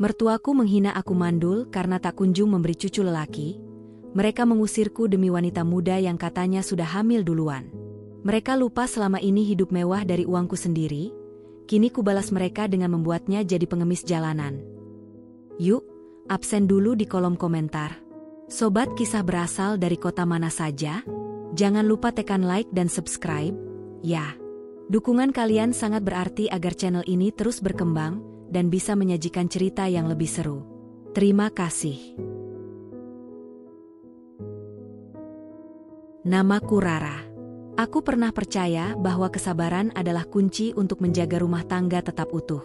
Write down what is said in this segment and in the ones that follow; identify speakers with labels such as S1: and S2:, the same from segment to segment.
S1: Mertuaku menghina aku mandul karena tak kunjung memberi cucu lelaki. Mereka mengusirku demi wanita muda yang katanya sudah hamil duluan. Mereka lupa selama ini hidup mewah dari uangku sendiri. Kini kubalas mereka dengan membuatnya jadi pengemis jalanan. Yuk, absen dulu di kolom komentar. Sobat kisah berasal dari kota mana saja? Jangan lupa tekan like dan subscribe, ya. Dukungan kalian sangat berarti agar channel ini terus berkembang dan bisa menyajikan cerita yang lebih seru. Terima kasih. Namaku Rara. Aku pernah percaya bahwa kesabaran adalah kunci untuk menjaga rumah tangga tetap utuh.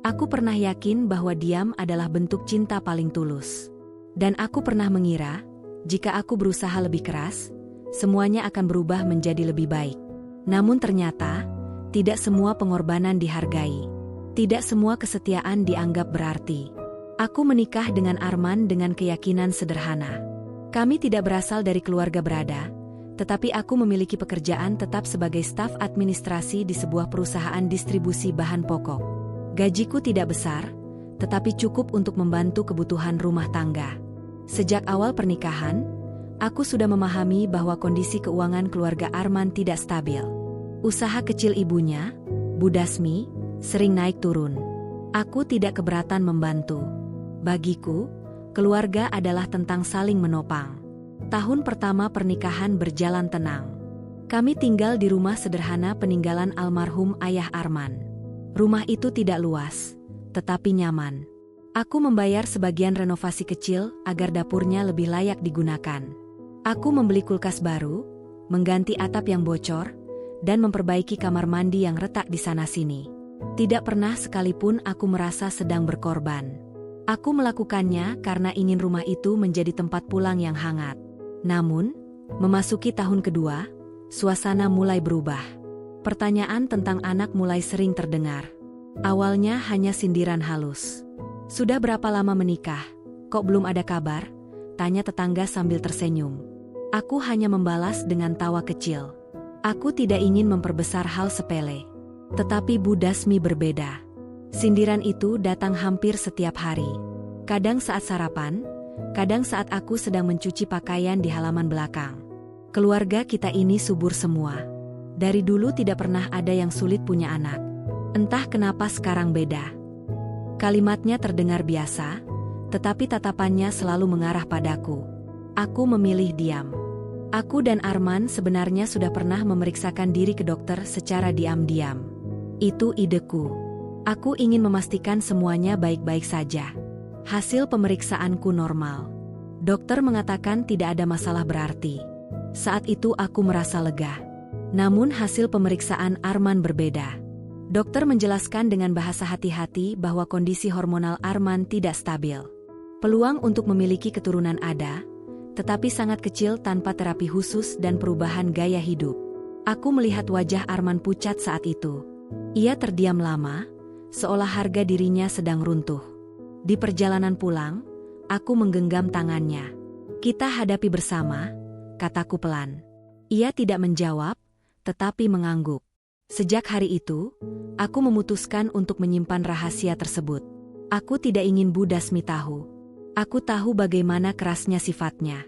S1: Aku pernah yakin bahwa diam adalah bentuk cinta paling tulus. Dan aku pernah mengira, jika aku berusaha lebih keras, semuanya akan berubah menjadi lebih baik. Namun ternyata, tidak semua pengorbanan dihargai. Tidak semua kesetiaan dianggap berarti. Aku menikah dengan Arman dengan keyakinan sederhana. Kami tidak berasal dari keluarga berada, tetapi aku memiliki pekerjaan tetap sebagai staf administrasi di sebuah perusahaan distribusi bahan pokok. Gajiku tidak besar, tetapi cukup untuk membantu kebutuhan rumah tangga. Sejak awal pernikahan, aku sudah memahami bahwa kondisi keuangan keluarga Arman tidak stabil. Usaha kecil ibunya, Bu Dasmi, sering naik turun. Aku tidak keberatan membantu. Bagiku, keluarga adalah tentang saling menopang. Tahun pertama pernikahan berjalan tenang. Kami tinggal di rumah sederhana peninggalan almarhum ayah Arman. Rumah itu tidak luas, tetapi nyaman. Aku membayar sebagian renovasi kecil agar dapurnya lebih layak digunakan. Aku membeli kulkas baru, mengganti atap yang bocor, dan memperbaiki kamar mandi yang retak di sana-sini. Tidak pernah sekalipun aku merasa sedang berkorban. Aku melakukannya karena ingin rumah itu menjadi tempat pulang yang hangat. Namun, memasuki tahun kedua, suasana mulai berubah. Pertanyaan tentang anak mulai sering terdengar. Awalnya hanya sindiran halus. Sudah berapa lama menikah? Kok belum ada kabar? Tanya tetangga sambil tersenyum. Aku hanya membalas dengan tawa kecil. Aku tidak ingin memperbesar hal sepele. Tetapi Bu Dasmi berbeda. Sindiran itu datang hampir setiap hari. Kadang saat sarapan, kadang saat aku sedang mencuci pakaian di halaman belakang. Keluarga kita ini subur semua. Dari dulu tidak pernah ada yang sulit punya anak. Entah kenapa sekarang beda. Kalimatnya terdengar biasa, tetapi tatapannya selalu mengarah padaku. Aku memilih diam. Aku dan Arman sebenarnya sudah pernah memeriksakan diri ke dokter secara diam-diam. Itu ideku. Aku ingin memastikan semuanya baik-baik saja. Hasil pemeriksaanku normal. Dokter mengatakan tidak ada masalah berarti. Saat itu aku merasa lega. Namun hasil pemeriksaan Arman berbeda. Dokter menjelaskan dengan bahasa hati-hati bahwa kondisi hormonal Arman tidak stabil. Peluang untuk memiliki keturunan ada, tetapi sangat kecil tanpa terapi khusus dan perubahan gaya hidup. Aku melihat wajah Arman pucat saat itu. Ia terdiam lama, seolah harga dirinya sedang runtuh. Di perjalanan pulang, aku menggenggam tangannya. Kita hadapi bersama, kataku pelan. Ia tidak menjawab, tetapi mengangguk. Sejak hari itu, aku memutuskan untuk menyimpan rahasia tersebut. Aku tidak ingin Bu Dasmi tahu. Aku tahu bagaimana kerasnya sifatnya.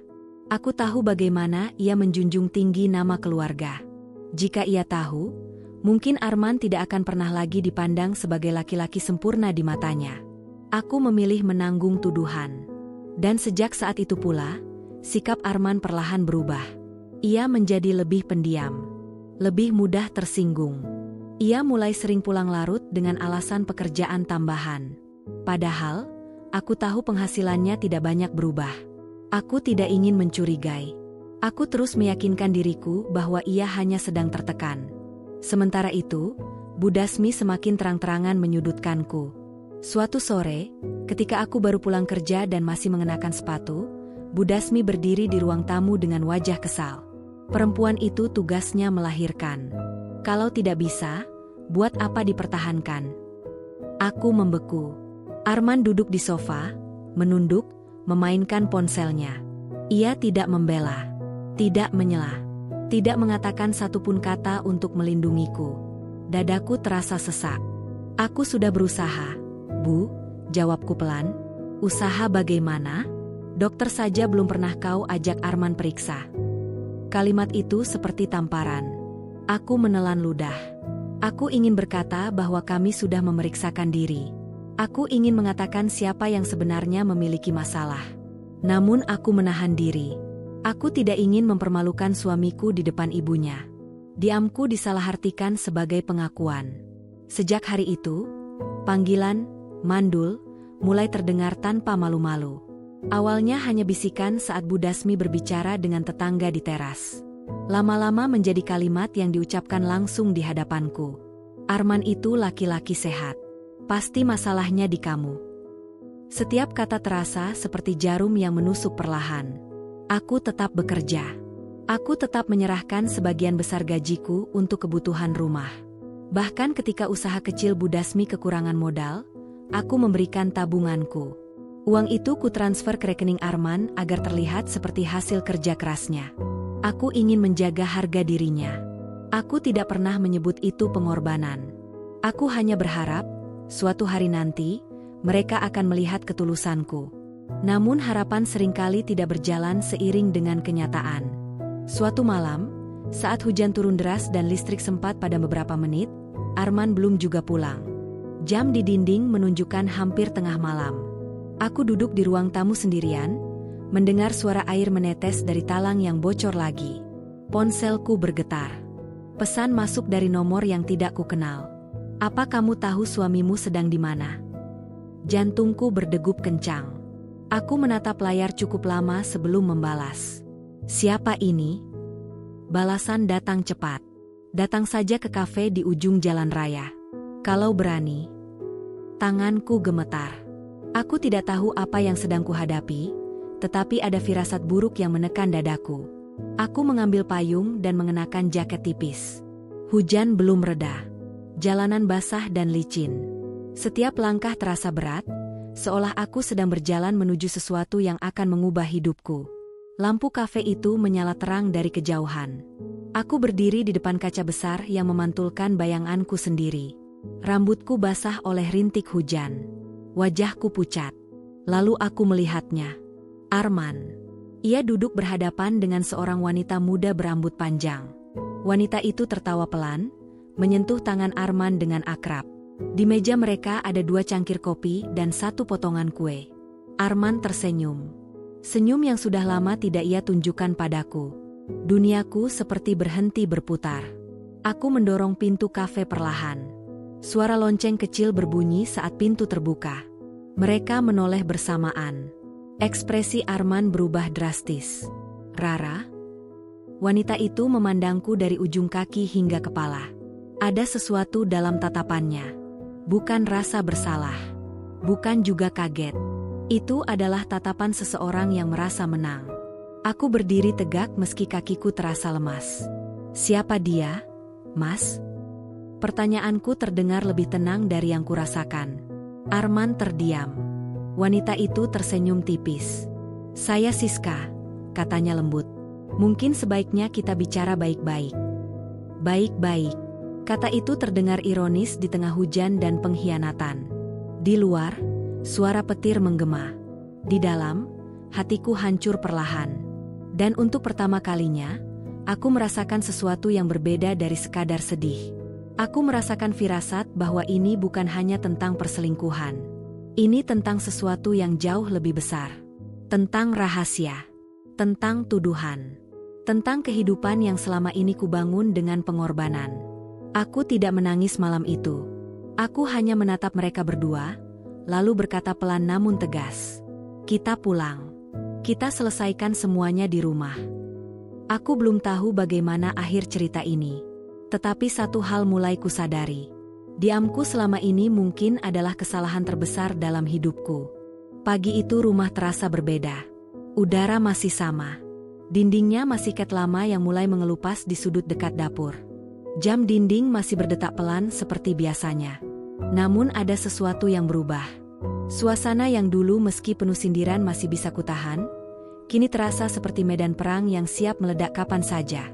S1: Aku tahu bagaimana ia menjunjung tinggi nama keluarga. Jika ia tahu, mungkin Arman tidak akan pernah lagi dipandang sebagai laki-laki sempurna di matanya. Aku memilih menanggung tuduhan. Dan sejak saat itu pula, sikap Arman perlahan berubah. Ia menjadi lebih pendiam. Lebih mudah tersinggung. Ia mulai sering pulang larut dengan alasan pekerjaan tambahan. Padahal, aku tahu penghasilannya tidak banyak berubah. Aku tidak ingin mencurigai. Aku terus meyakinkan diriku bahwa ia hanya sedang tertekan. Sementara itu, Bu Dasmi semakin terang-terangan menyudutkanku. Suatu sore, ketika aku baru pulang kerja dan masih mengenakan sepatu, Bu Dasmi berdiri di ruang tamu dengan wajah kesal. Perempuan itu tugasnya melahirkan. Kalau tidak bisa, buat apa dipertahankan? Aku membeku. Arman duduk di sofa, menunduk, memainkan ponselnya. Ia tidak membela, tidak menyela, tidak mengatakan satupun kata untuk melindungiku. Dadaku terasa sesak. Aku sudah berusaha, Bu, Jawabku pelan. Usaha bagaimana? Dokter saja belum pernah kau ajak Arman periksa. Kalimat itu seperti tamparan. Aku menelan ludah. Aku ingin berkata bahwa kami sudah memeriksakan diri. Aku ingin mengatakan siapa yang sebenarnya memiliki masalah. Namun aku menahan diri. Aku tidak ingin mempermalukan suamiku di depan ibunya. Diamku disalahartikan sebagai pengakuan. Sejak hari itu, panggilan Mandul mulai terdengar tanpa malu-malu. Awalnya hanya bisikan saat Bu Dasmi berbicara dengan tetangga di teras. Lama-lama menjadi kalimat yang diucapkan langsung di hadapanku. Arman itu laki-laki sehat. Pasti masalahnya di kamu. Setiap kata terasa seperti jarum yang menusuk perlahan. Aku tetap bekerja. Aku tetap menyerahkan sebagian besar gajiku untuk kebutuhan rumah. Bahkan ketika usaha kecil Bu Dasmi kekurangan modal, aku memberikan tabunganku. Uang itu kutransfer ke rekening Arman agar terlihat seperti hasil kerja kerasnya. Aku ingin menjaga harga dirinya. Aku tidak pernah menyebut itu pengorbanan. Aku hanya berharap, suatu hari nanti, mereka akan melihat ketulusanku. Namun harapan seringkali tidak berjalan seiring dengan kenyataan. Suatu malam, saat hujan turun deras dan listrik sempat padam beberapa menit, Arman belum juga pulang. Jam di dinding menunjukkan hampir tengah malam. Aku duduk di ruang tamu sendirian, mendengar suara air menetes dari talang yang bocor lagi. Ponselku bergetar. Pesan masuk dari nomor yang tidak kukenal. Apa kamu tahu suamimu sedang di mana? Jantungku berdegup kencang. Aku menatap layar cukup lama sebelum membalas. Siapa ini? Balasan datang cepat. Datang saja ke kafe di ujung jalan raya. Kalau berani. Tanganku gemetar. Aku tidak tahu apa yang sedang kuhadapi, tetapi ada firasat buruk yang menekan dadaku. Aku mengambil payung dan mengenakan jaket tipis. Hujan belum reda. Jalanan basah dan licin. Setiap langkah terasa berat, seolah aku sedang berjalan menuju sesuatu yang akan mengubah hidupku. Lampu kafe itu menyala terang dari kejauhan. Aku berdiri di depan kaca besar yang memantulkan bayanganku sendiri. Rambutku basah oleh rintik hujan. Wajahku pucat. Lalu aku melihatnya. Arman. Ia duduk berhadapan dengan seorang wanita muda berambut panjang. Wanita itu tertawa pelan, menyentuh tangan Arman dengan akrab. Di meja mereka ada 2 cangkir kopi dan 1 potongan kue. Arman tersenyum. Senyum yang sudah lama tidak ia tunjukkan padaku. Duniaku seperti berhenti berputar. Aku mendorong pintu kafe perlahan. Suara lonceng kecil berbunyi saat pintu terbuka. Mereka menoleh bersamaan. Ekspresi Arman berubah drastis. Rara? Wanita itu memandangku dari ujung kaki hingga kepala. Ada sesuatu dalam tatapannya. Bukan rasa bersalah. Bukan juga kaget. Itu adalah tatapan seseorang yang merasa menang. Aku berdiri tegak meski kakiku terasa lemas. Siapa dia, Mas? Pertanyaanku terdengar lebih tenang dari yang kurasakan. Arman terdiam. Wanita itu tersenyum tipis. Saya Siska, katanya lembut. Mungkin sebaiknya kita bicara baik-baik. Baik-baik. Kata itu terdengar ironis di tengah hujan dan pengkhianatan. Di luar, suara petir menggema. Di dalam, hatiku hancur perlahan. Dan untuk pertama kalinya, aku merasakan sesuatu yang berbeda dari sekadar sedih. Aku merasakan firasat bahwa ini bukan hanya tentang perselingkuhan. Ini tentang sesuatu yang jauh lebih besar. Tentang rahasia. Tentang tuduhan. Tentang kehidupan yang selama ini kubangun dengan pengorbanan. Aku tidak menangis malam itu. Aku hanya menatap mereka berdua, lalu berkata pelan namun tegas. Kita pulang. Kita selesaikan semuanya di rumah. Aku belum tahu bagaimana akhir cerita ini. Tetapi satu hal mulai kusadari. Diamku selama ini mungkin adalah kesalahan terbesar dalam hidupku. Pagi itu rumah terasa berbeda. Udara masih sama. Dindingnya masih cat lama yang mulai mengelupas di sudut dekat dapur. Jam dinding masih berdetak pelan seperti biasanya. Namun ada sesuatu yang berubah. Suasana yang dulu meski penuh sindiran masih bisa kutahan, kini terasa seperti medan perang yang siap meledak kapan saja.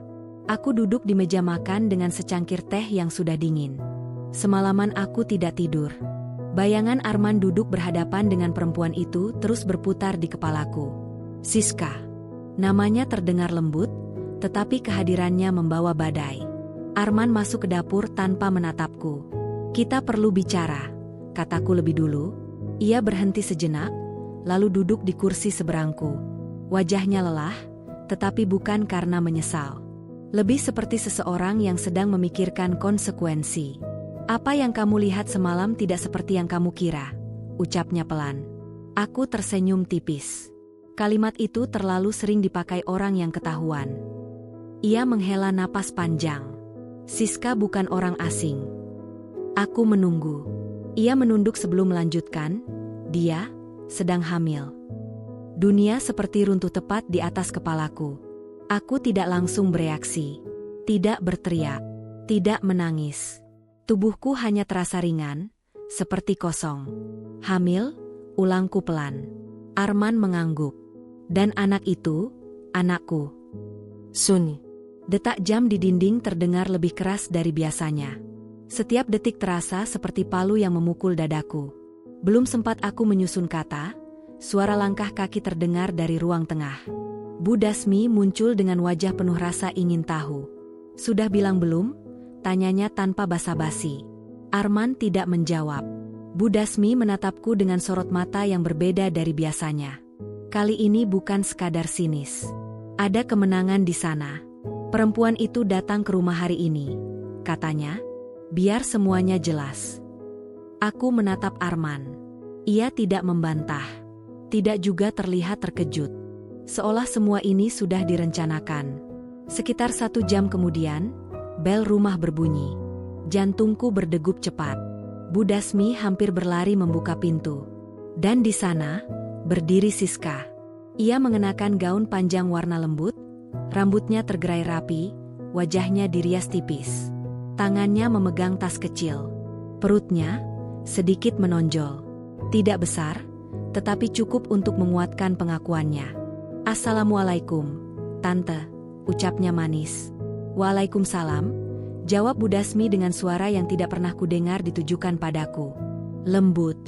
S1: Aku duduk di meja makan dengan secangkir teh yang sudah dingin. Semalaman aku tidak tidur. Bayangan Arman duduk berhadapan dengan perempuan itu terus berputar di kepalaku. Siska. Namanya terdengar lembut, tetapi kehadirannya membawa badai. Arman masuk ke dapur tanpa menatapku. Kita perlu bicara, kataku lebih dulu. Ia berhenti sejenak, lalu duduk di kursi seberangku. Wajahnya lelah, tetapi bukan karena menyesal. Lebih seperti seseorang yang sedang memikirkan konsekuensi. Apa yang kamu lihat semalam tidak seperti yang kamu kira, ucapnya pelan. Aku tersenyum tipis. Kalimat itu terlalu sering dipakai orang yang ketahuan. Ia menghela napas panjang. Siska bukan orang asing. Aku menunggu. Ia menunduk sebelum melanjutkan. Dia sedang hamil. Dunia seperti runtuh tepat di atas kepalaku. Aku tidak langsung bereaksi. Tidak berteriak. Tidak menangis. Tubuhku hanya terasa ringan, seperti kosong. Hamil, ulangku pelan. Arman mengangguk. Dan anak itu, anakku. Sun. Detak jam di dinding terdengar lebih keras dari biasanya. Setiap detik terasa seperti palu yang memukul dadaku. Belum sempat aku menyusun kata, suara langkah kaki terdengar dari ruang tengah. Bu Dasmi muncul dengan wajah penuh rasa ingin tahu. Sudah bilang belum? Tanyanya tanpa basa-basi. Arman tidak menjawab. Bu Dasmi menatapku dengan sorot mata yang berbeda dari biasanya. Kali ini bukan sekadar sinis. Ada kemenangan di sana. Perempuan itu datang ke rumah hari ini, katanya. Biar semuanya jelas. Aku menatap Arman. Ia tidak membantah. Tidak juga terlihat terkejut. Seolah semua ini sudah direncanakan. Sekitar 1 jam kemudian, bel rumah berbunyi. Jantungku berdegup cepat. Bu Dasmi hampir berlari membuka pintu. Dan di sana, berdiri Siska. Ia mengenakan gaun panjang warna lembut, rambutnya tergerai rapi, wajahnya dirias tipis. Tangannya memegang tas kecil. Perutnya sedikit menonjol. Tidak besar, tetapi cukup untuk menguatkan pengakuannya. Assalamualaikum, Tante, ucapnya manis. Waalaikumsalam, jawab Bu Dasmi dengan suara yang tidak pernah kudengar ditujukan padaku. Lembut,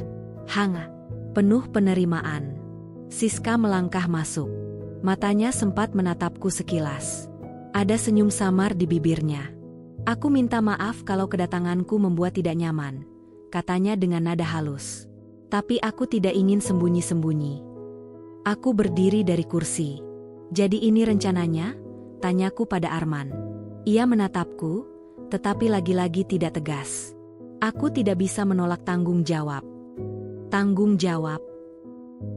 S1: hangat, penuh penerimaan. Siska melangkah masuk. Matanya sempat menatapku sekilas. Ada senyum samar di bibirnya. Aku minta maaf kalau kedatanganku membuat tidak nyaman, katanya dengan nada halus. Tapi aku tidak ingin sembunyi-sembunyi. Aku berdiri dari kursi. Jadi ini rencananya? Tanyaku pada Arman. Ia menatapku, tetapi lagi-lagi tidak tegas. Aku tidak bisa menolak tanggung jawab. Tanggung jawab?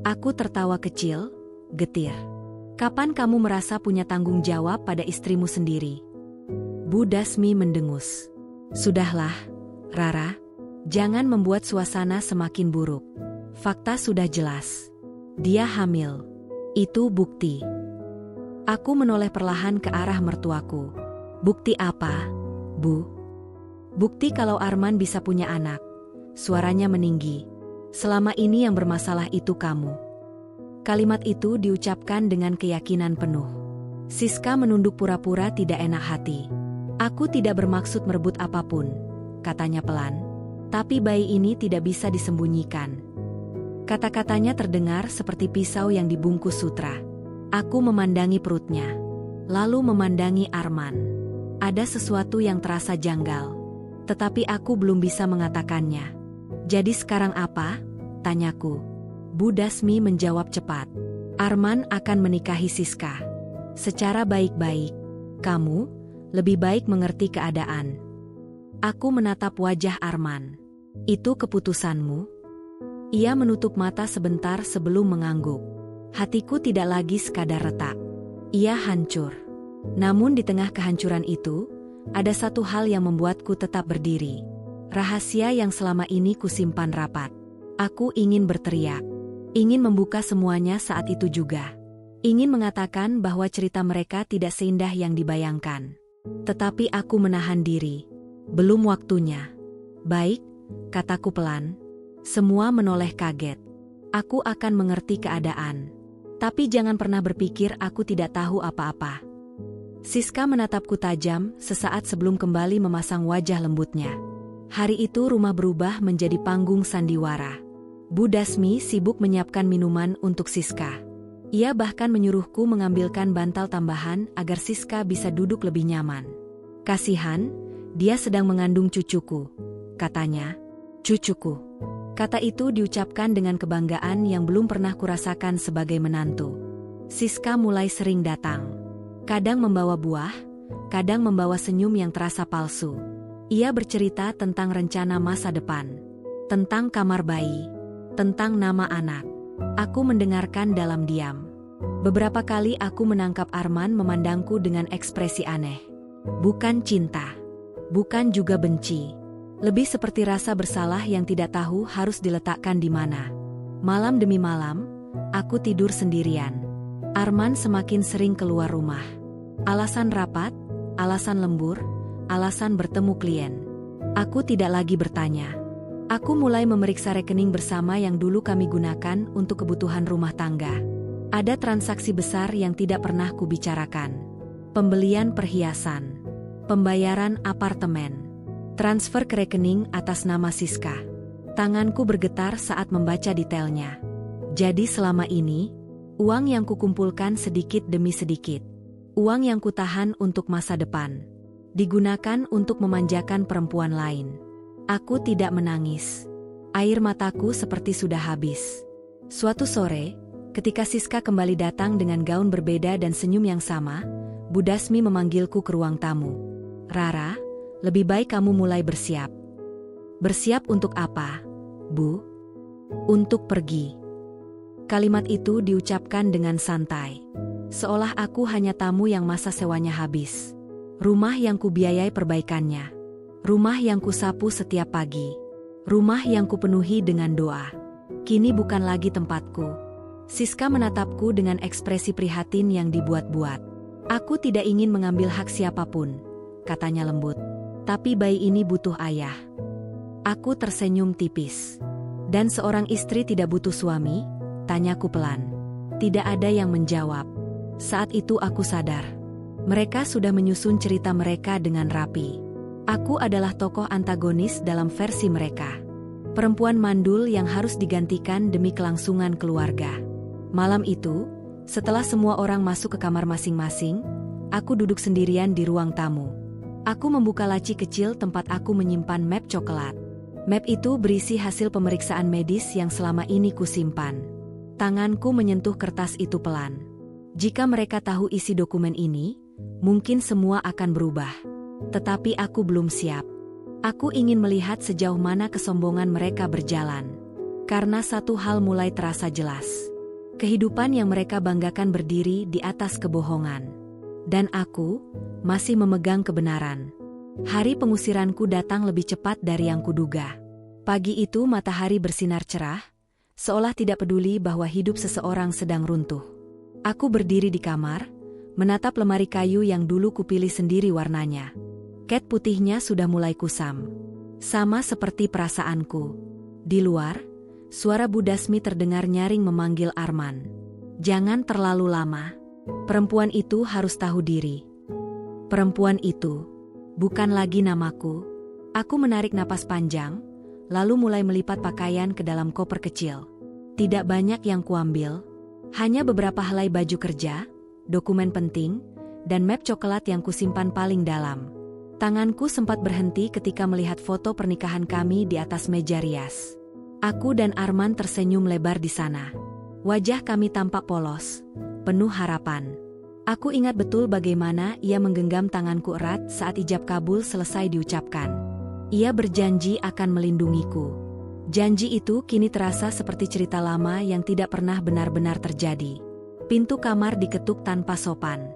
S1: Aku tertawa kecil, getir. Kapan kamu merasa punya tanggung jawab pada istrimu sendiri? Bu Dasmi mendengus. Sudahlah, Rara. Jangan membuat suasana semakin buruk. Fakta sudah jelas. Dia hamil. Itu bukti. Aku menoleh perlahan ke arah mertuaku. Bukti apa, Bu? Bukti kalau Arman bisa punya anak. Suaranya meninggi. Selama ini yang bermasalah itu kamu. Kalimat itu diucapkan dengan keyakinan penuh. Siska menunduk pura-pura tidak enak hati. Aku tidak bermaksud merebut apapun, katanya pelan. Tapi bayi ini tidak bisa disembunyikan. Kata-katanya terdengar seperti pisau yang dibungkus sutra. Aku memandangi perutnya. Lalu memandangi Arman. Ada sesuatu yang terasa janggal. Tetapi aku belum bisa mengatakannya. Jadi sekarang apa? Tanyaku. Bu Dasmi menjawab cepat. Arman akan menikahi Siska. Secara baik-baik. Kamu lebih baik mengerti keadaan. Aku menatap wajah Arman. Itu keputusanmu? Ia menutup mata sebentar sebelum mengangguk. Hatiku tidak lagi sekadar retak. Ia hancur. Namun di tengah kehancuran itu, ada satu hal yang membuatku tetap berdiri. Rahasia yang selama ini kusimpan rapat. Aku ingin berteriak. Ingin membuka semuanya saat itu juga. Ingin mengatakan bahwa cerita mereka tidak seindah yang dibayangkan. Tetapi aku menahan diri. Belum waktunya. Baik, kataku pelan. Semua menoleh kaget. Aku akan mengerti keadaan. Tapi jangan pernah berpikir aku tidak tahu apa-apa. Siska menatapku tajam sesaat sebelum kembali memasang wajah lembutnya. Hari itu rumah berubah menjadi panggung sandiwara. Bu Dasmi sibuk menyiapkan minuman untuk Siska. Ia bahkan menyuruhku mengambilkan bantal tambahan agar Siska bisa duduk lebih nyaman. "Kasihan, dia sedang mengandung cucuku," katanya. "Cucuku." Kata itu diucapkan dengan kebanggaan yang belum pernah kurasakan sebagai menantu. Siska mulai sering datang. Kadang membawa buah, kadang membawa senyum yang terasa palsu. Ia bercerita tentang rencana masa depan, tentang kamar bayi, tentang nama anak. Aku mendengarkan dalam diam. Beberapa kali aku menangkap Arman memandangku dengan ekspresi aneh. Bukan cinta, bukan juga benci. Lebih seperti rasa bersalah yang tidak tahu harus diletakkan di mana. Malam demi malam, aku tidur sendirian. Arman semakin sering keluar rumah. Alasan rapat, alasan lembur, alasan bertemu klien. Aku tidak lagi bertanya. Aku mulai memeriksa rekening bersama yang dulu kami gunakan untuk kebutuhan rumah tangga. Ada transaksi besar yang tidak pernah kubicarakan. Pembelian perhiasan, pembayaran apartemen, transfer ke rekening atas nama Siska. Tanganku bergetar saat membaca detailnya. Jadi selama ini, uang yang kukumpulkan sedikit demi sedikit, uang yang kutahan untuk masa depan, digunakan untuk memanjakan perempuan lain. Aku tidak menangis. Air mataku seperti sudah habis. Suatu sore, ketika Siska kembali datang dengan gaun berbeda dan senyum yang sama, Bu Dasmi memanggilku ke ruang tamu. "Rara, lebih baik kamu mulai bersiap." "Bersiap untuk apa, Bu?" "Untuk pergi." Kalimat itu diucapkan dengan santai, seolah aku hanya tamu yang masa sewanya habis. Rumah yang kubiayai perbaikannya. Rumah yang kusapu setiap pagi. Rumah yang kupenuhi dengan doa. Kini bukan lagi tempatku. Siska menatapku dengan ekspresi prihatin yang dibuat-buat. "Aku tidak ingin mengambil hak siapapun," katanya lembut. "Tapi bayi ini butuh ayah." Aku tersenyum tipis. "Dan seorang istri tidak butuh suami?" tanyaku pelan. Tidak ada yang menjawab. Saat itu aku sadar. Mereka sudah menyusun cerita mereka dengan rapi. Aku adalah tokoh antagonis dalam versi mereka. Perempuan mandul yang harus digantikan demi kelangsungan keluarga. Malam itu, setelah semua orang masuk ke kamar masing-masing, aku duduk sendirian di ruang tamu. Aku membuka laci kecil tempat aku menyimpan map coklat. Map itu berisi hasil pemeriksaan medis yang selama ini kusimpan. Tanganku menyentuh kertas itu pelan. Jika mereka tahu isi dokumen ini, mungkin semua akan berubah. Tetapi aku belum siap. Aku ingin melihat sejauh mana kesombongan mereka berjalan. Karena satu hal mulai terasa jelas. Kehidupan yang mereka banggakan berdiri di atas kebohongan. Dan aku masih memegang kebenaran. Hari pengusiranku datang lebih cepat dari yang kuduga. Pagi itu matahari bersinar cerah, seolah tidak peduli bahwa hidup seseorang sedang runtuh. Aku berdiri di kamar, menatap lemari kayu yang dulu kupilih sendiri warnanya. Cat putihnya sudah mulai kusam. Sama seperti perasaanku. Di luar, suara Bu Dasmi terdengar nyaring memanggil Arman. "Jangan terlalu lama. Perempuan itu harus tahu diri." Perempuan itu bukan lagi namaku. Aku menarik napas panjang, lalu mulai melipat pakaian ke dalam koper kecil. Tidak banyak yang kuambil. Hanya beberapa helai baju kerja, dokumen penting, dan map coklat yang kusimpan paling dalam. Tanganku sempat berhenti ketika melihat foto pernikahan kami di atas meja rias. Aku dan Arman tersenyum lebar di sana. Wajah kami tampak polos, penuh harapan. Aku ingat betul bagaimana ia menggenggam tanganku erat saat ijab kabul selesai diucapkan. Ia berjanji akan melindungiku. Janji itu kini terasa seperti cerita lama yang tidak pernah benar-benar terjadi. Pintu kamar diketuk tanpa sopan.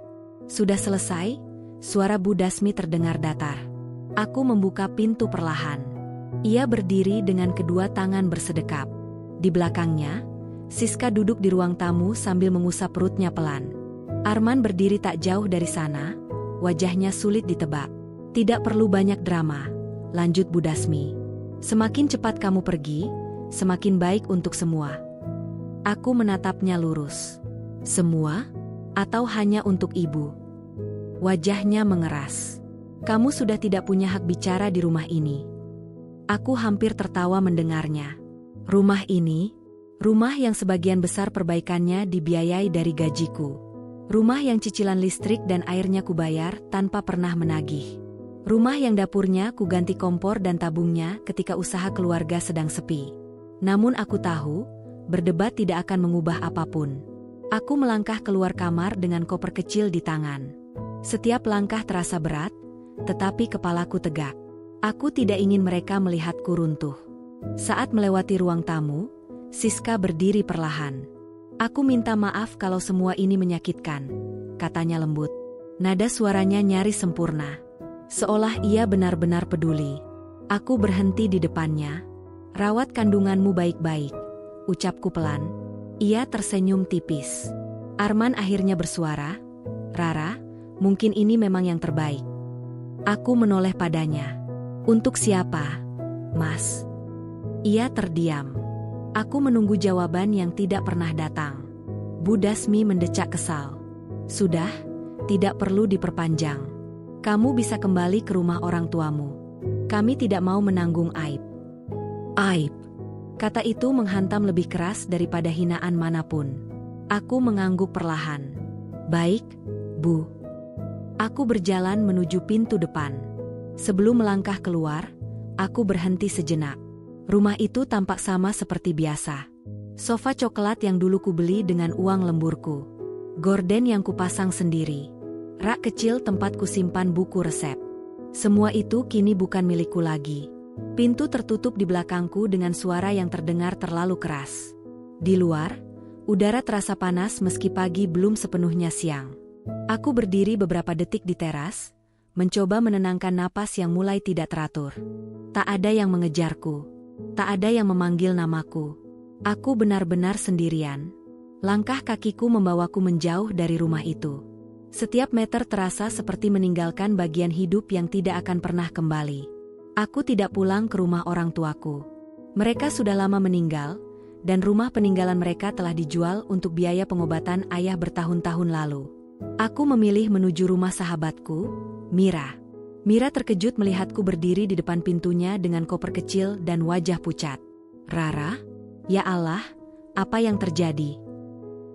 S1: "Sudah selesai?" Suara Bu Dasmi terdengar datar. Aku membuka pintu perlahan. Ia berdiri dengan kedua tangan bersedekap. Di belakangnya, Siska duduk di ruang tamu sambil mengusap perutnya pelan. Arman berdiri tak jauh dari sana, wajahnya sulit ditebak. "Tidak perlu banyak drama," lanjut Bu Dasmi. "Semakin cepat kamu pergi, semakin baik untuk semua." Aku menatapnya lurus. "Semua? Atau hanya untuk ibu?" Wajahnya mengeras. "Kamu sudah tidak punya hak bicara di rumah ini." Aku hampir tertawa mendengarnya. Rumah ini, rumah yang sebagian besar perbaikannya dibiayai dari gajiku. Rumah yang cicilan listrik dan airnya kubayar tanpa pernah menagih. Rumah yang dapurnya kuganti kompor dan tabungnya ketika usaha keluarga sedang sepi. Namun aku tahu, berdebat tidak akan mengubah apapun. Aku melangkah keluar kamar dengan koper kecil di tangan. Setiap langkah terasa berat, tetapi kepalaku tegak. Aku tidak ingin mereka melihatku runtuh. Saat melewati ruang tamu, Siska berdiri perlahan. Aku minta maaf kalau semua ini menyakitkan, katanya lembut. Nada suaranya nyaris sempurna. Seolah ia benar-benar peduli. Aku berhenti di depannya. Rawat kandunganmu baik-baik, ucapku pelan. Ia tersenyum tipis. Arman akhirnya bersuara, Rara, mungkin ini memang yang terbaik. Aku menoleh padanya. Untuk siapa, Mas? Ia terdiam. Aku menunggu jawaban yang tidak pernah datang. Bu Dasmi mendecak kesal. Sudah, tidak perlu diperpanjang. Kamu bisa kembali ke rumah orang tuamu. Kami tidak mau menanggung aib. Aib. Kata itu menghantam lebih keras daripada hinaan manapun. Aku mengangguk perlahan. Baik, Bu. Aku berjalan menuju pintu depan. Sebelum melangkah keluar, aku berhenti sejenak. Rumah itu tampak sama seperti biasa. Sofa coklat yang dulu kubeli dengan uang lemburku. Gorden yang kupasang sendiri. Rak kecil tempat kusimpan buku resep. Semua itu kini bukan milikku lagi. Pintu tertutup di belakangku dengan suara yang terdengar terlalu keras. Di luar, udara terasa panas meski pagi belum sepenuhnya siang. Aku berdiri beberapa detik di teras, mencoba menenangkan napas yang mulai tidak teratur. Tak ada yang mengejarku. Tak ada yang memanggil namaku. Aku benar-benar sendirian. Langkah kakiku membawaku menjauh dari rumah itu. Setiap meter terasa seperti meninggalkan bagian hidup yang tidak akan pernah kembali. Aku tidak pulang ke rumah orang tuaku. Mereka sudah lama meninggal, dan rumah peninggalan mereka telah dijual untuk biaya pengobatan ayah bertahun-tahun lalu. Aku memilih menuju rumah sahabatku, Mira. Mira terkejut melihatku berdiri di depan pintunya dengan koper kecil dan wajah pucat. Rara? Ya Allah, apa yang terjadi?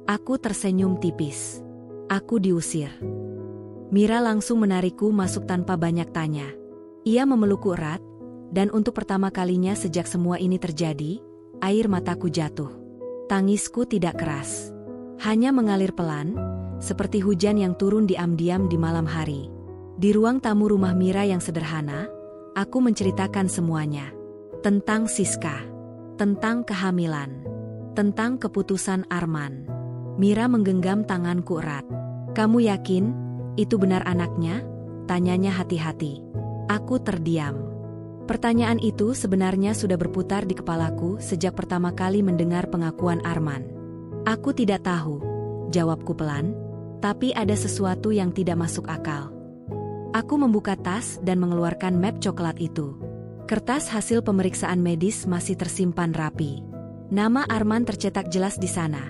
S1: Aku tersenyum tipis. Aku diusir. Mira langsung menarikku masuk tanpa banyak tanya. Ia memelukku erat, dan untuk pertama kalinya sejak semua ini terjadi, air mataku jatuh. Tangisku tidak keras. Hanya mengalir pelan, seperti hujan yang turun diam-diam di malam hari. Di ruang tamu rumah Mira yang sederhana, aku menceritakan semuanya. Tentang Siska, tentang kehamilan, tentang keputusan Arman. Mira menggenggam tanganku erat. Kamu yakin, itu benar anaknya? Tanyanya hati-hati. Aku terdiam. Pertanyaan itu sebenarnya sudah berputar di kepalaku sejak pertama kali mendengar pengakuan Arman. Aku tidak tahu, jawabku pelan, tapi ada sesuatu yang tidak masuk akal. Aku membuka tas dan mengeluarkan map coklat itu. Kertas hasil pemeriksaan medis masih tersimpan rapi. Nama Arman tercetak jelas di sana,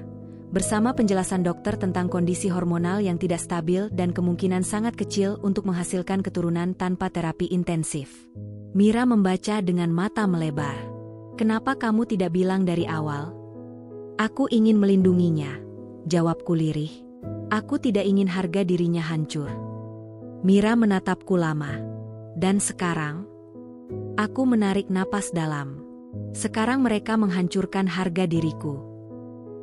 S1: bersama penjelasan dokter tentang kondisi hormonal yang tidak stabil dan kemungkinan sangat kecil untuk menghasilkan keturunan tanpa terapi intensif. Mira membaca dengan mata melebar. Kenapa kamu tidak bilang dari awal? Aku ingin melindunginya, jawabku lirih. Aku tidak ingin harga dirinya hancur. Mira menatapku lama. Dan sekarang? Aku menarik napas dalam. Sekarang mereka menghancurkan harga diriku.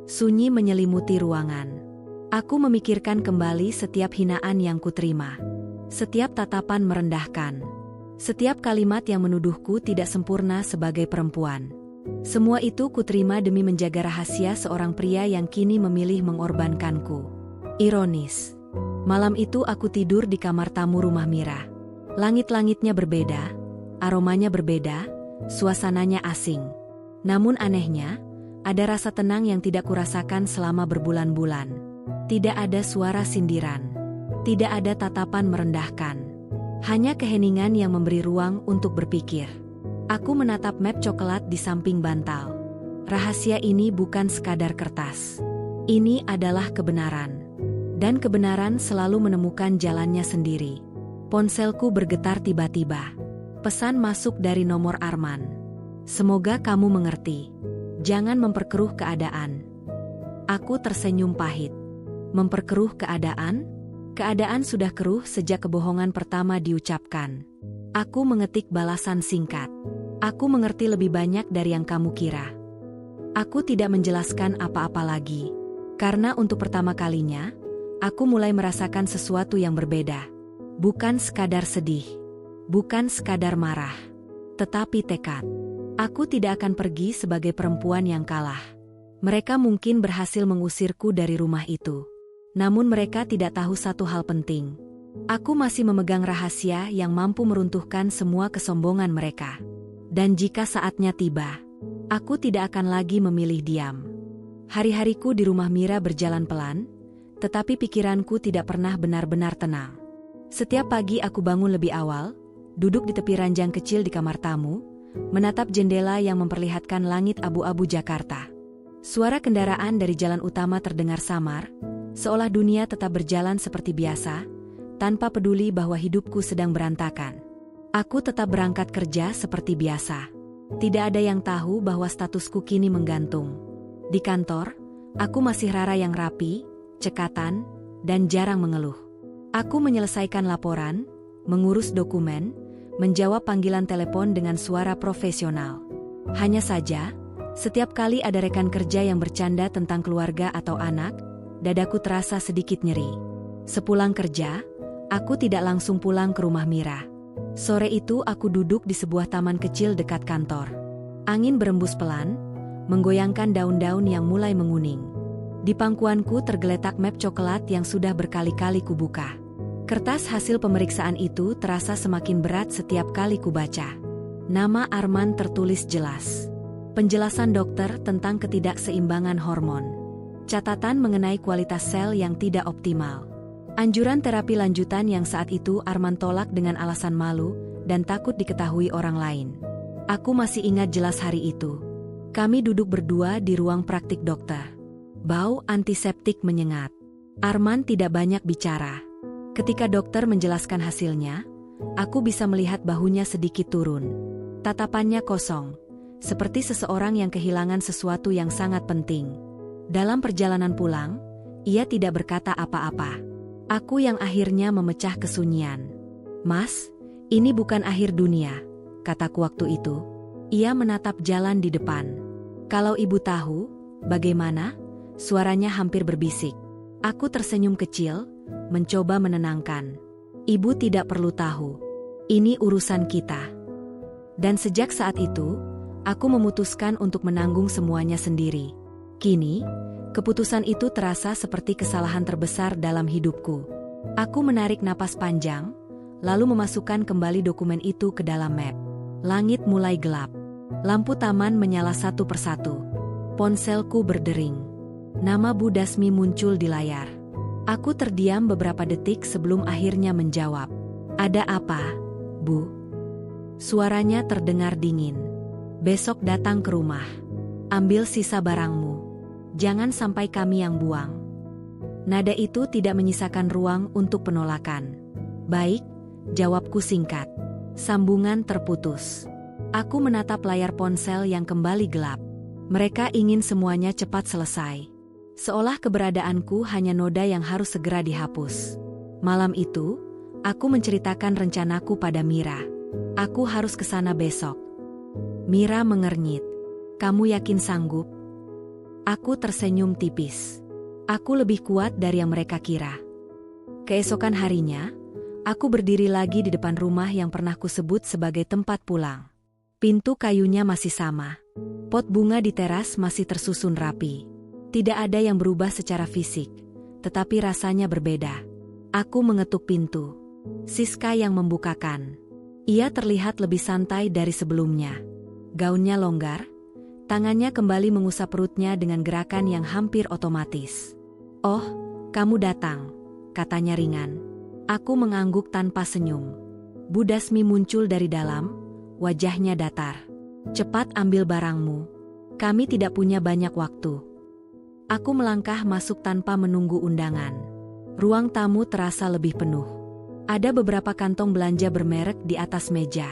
S1: Sunyi menyelimuti ruangan. Aku memikirkan kembali setiap hinaan yang kuterima. Setiap tatapan merendahkan. Setiap kalimat yang menuduhku tidak sempurna sebagai perempuan. Semua itu kuterima demi menjaga rahasia seorang pria yang kini memilih mengorbankanku. Ironis. Malam itu aku tidur di kamar tamu rumah Mira. Langit-langitnya berbeda, aromanya berbeda, suasananya asing. Namun anehnya, ada rasa tenang yang tidak kurasakan selama berbulan-bulan. Tidak ada suara sindiran. Tidak ada tatapan merendahkan. Hanya keheningan yang memberi ruang untuk berpikir. Aku menatap map coklat di samping bantal. Rahasia ini bukan sekadar kertas. Ini adalah kebenaran. Dan kebenaran selalu menemukan jalannya sendiri. Ponselku bergetar tiba-tiba. Pesan masuk dari nomor Arman. Semoga kamu mengerti. Jangan memperkeruh keadaan. Aku tersenyum pahit. Memperkeruh keadaan? Keadaan sudah keruh sejak kebohongan pertama diucapkan. Aku mengetik balasan singkat. Aku mengerti lebih banyak dari yang kamu kira. Aku tidak menjelaskan apa-apa lagi. Karena untuk pertama kalinya, aku mulai merasakan sesuatu yang berbeda. Bukan sekadar sedih. Bukan sekadar marah. Tetapi tekad. Aku tidak akan pergi sebagai perempuan yang kalah. Mereka mungkin berhasil mengusirku dari rumah itu. Namun mereka tidak tahu satu hal penting. Aku masih memegang rahasia yang mampu meruntuhkan semua kesombongan mereka. Dan jika saatnya tiba, aku tidak akan lagi memilih diam. Hari-hariku di rumah Mira berjalan pelan, tetapi pikiranku tidak pernah benar-benar tenang. Setiap pagi aku bangun lebih awal, duduk di tepi ranjang kecil di kamar tamu, menatap jendela yang memperlihatkan langit abu-abu Jakarta. Suara kendaraan dari jalan utama terdengar samar, seolah dunia tetap berjalan seperti biasa, tanpa peduli bahwa hidupku sedang berantakan. Aku tetap berangkat kerja seperti biasa. Tidak ada yang tahu bahwa statusku kini menggantung. Di kantor, aku masih Rara yang rapi, cekatan, dan jarang mengeluh. Aku menyelesaikan laporan, mengurus dokumen, menjawab panggilan telepon dengan suara profesional. Hanya saja, setiap kali ada rekan kerja yang bercanda tentang keluarga atau anak, dadaku terasa sedikit nyeri. Sepulang kerja, aku tidak langsung pulang ke rumah Mira. Sore itu aku duduk di sebuah taman kecil dekat kantor. Angin berembus pelan, menggoyangkan daun-daun yang mulai menguning. Di pangkuanku tergeletak map coklat yang sudah berkali-kali kubuka. Kertas hasil pemeriksaan itu terasa semakin berat setiap kali kubaca. Nama Arman tertulis jelas. Penjelasan dokter tentang ketidakseimbangan hormon. Catatan mengenai kualitas sel yang tidak optimal. Anjuran terapi lanjutan yang saat itu Arman tolak dengan alasan malu dan takut diketahui orang lain. Aku masih ingat jelas hari itu. Kami duduk berdua di ruang praktik dokter. Bau antiseptik menyengat. Arman tidak banyak bicara. Ketika dokter menjelaskan hasilnya, aku bisa melihat bahunya sedikit turun. Tatapannya kosong, seperti seseorang yang kehilangan sesuatu yang sangat penting. Dalam perjalanan pulang, ia tidak berkata apa-apa. Aku yang akhirnya memecah kesunyian. "Mas, ini bukan akhir dunia," kataku waktu itu. Ia menatap jalan di depan. "Kalau ibu tahu, bagaimana?" Suaranya hampir berbisik. Aku tersenyum kecil, mencoba menenangkan. "Ibu tidak perlu tahu. Ini urusan kita." Dan sejak saat itu, aku memutuskan untuk menanggung semuanya sendiri. Kini, keputusan itu terasa seperti kesalahan terbesar dalam hidupku. Aku menarik napas panjang, lalu memasukkan kembali dokumen itu ke dalam map. Langit mulai gelap. Lampu taman menyala satu persatu. Ponselku berdering. Nama Bu Dasmi muncul di layar. Aku terdiam beberapa detik sebelum akhirnya menjawab. "Ada apa, Bu?" Suaranya terdengar dingin. "Besok datang ke rumah. Ambil sisa barangmu. Jangan sampai kami yang buang." Nada itu tidak menyisakan ruang untuk penolakan. "Baik," jawabku singkat. Sambungan terputus. Aku menatap layar ponsel yang kembali gelap. Mereka ingin semuanya cepat selesai. Seolah keberadaanku hanya noda yang harus segera dihapus. Malam itu, aku menceritakan rencanaku pada Mira. "Aku harus ke sana besok." Mira mengernyit. "Kamu yakin sanggup?" Aku tersenyum tipis. Aku lebih kuat dari yang mereka kira. Keesokan harinya, aku berdiri lagi di depan rumah yang pernah kusebut sebagai tempat pulang. Pintu kayunya masih sama. Pot bunga di teras masih tersusun rapi. Tidak ada yang berubah secara fisik, tetapi rasanya berbeda. Aku mengetuk pintu. Siska yang membukakan. Ia terlihat lebih santai dari sebelumnya. Gaunnya longgar. Tangannya kembali mengusap perutnya dengan gerakan yang hampir otomatis. "Oh, kamu datang," katanya ringan. Aku mengangguk tanpa senyum. Bu Dasmi muncul dari dalam, wajahnya datar. "Cepat ambil barangmu. Kami tidak punya banyak waktu." Aku melangkah masuk tanpa menunggu undangan. Ruang tamu terasa lebih penuh. Ada beberapa kantong belanja bermerek di atas meja.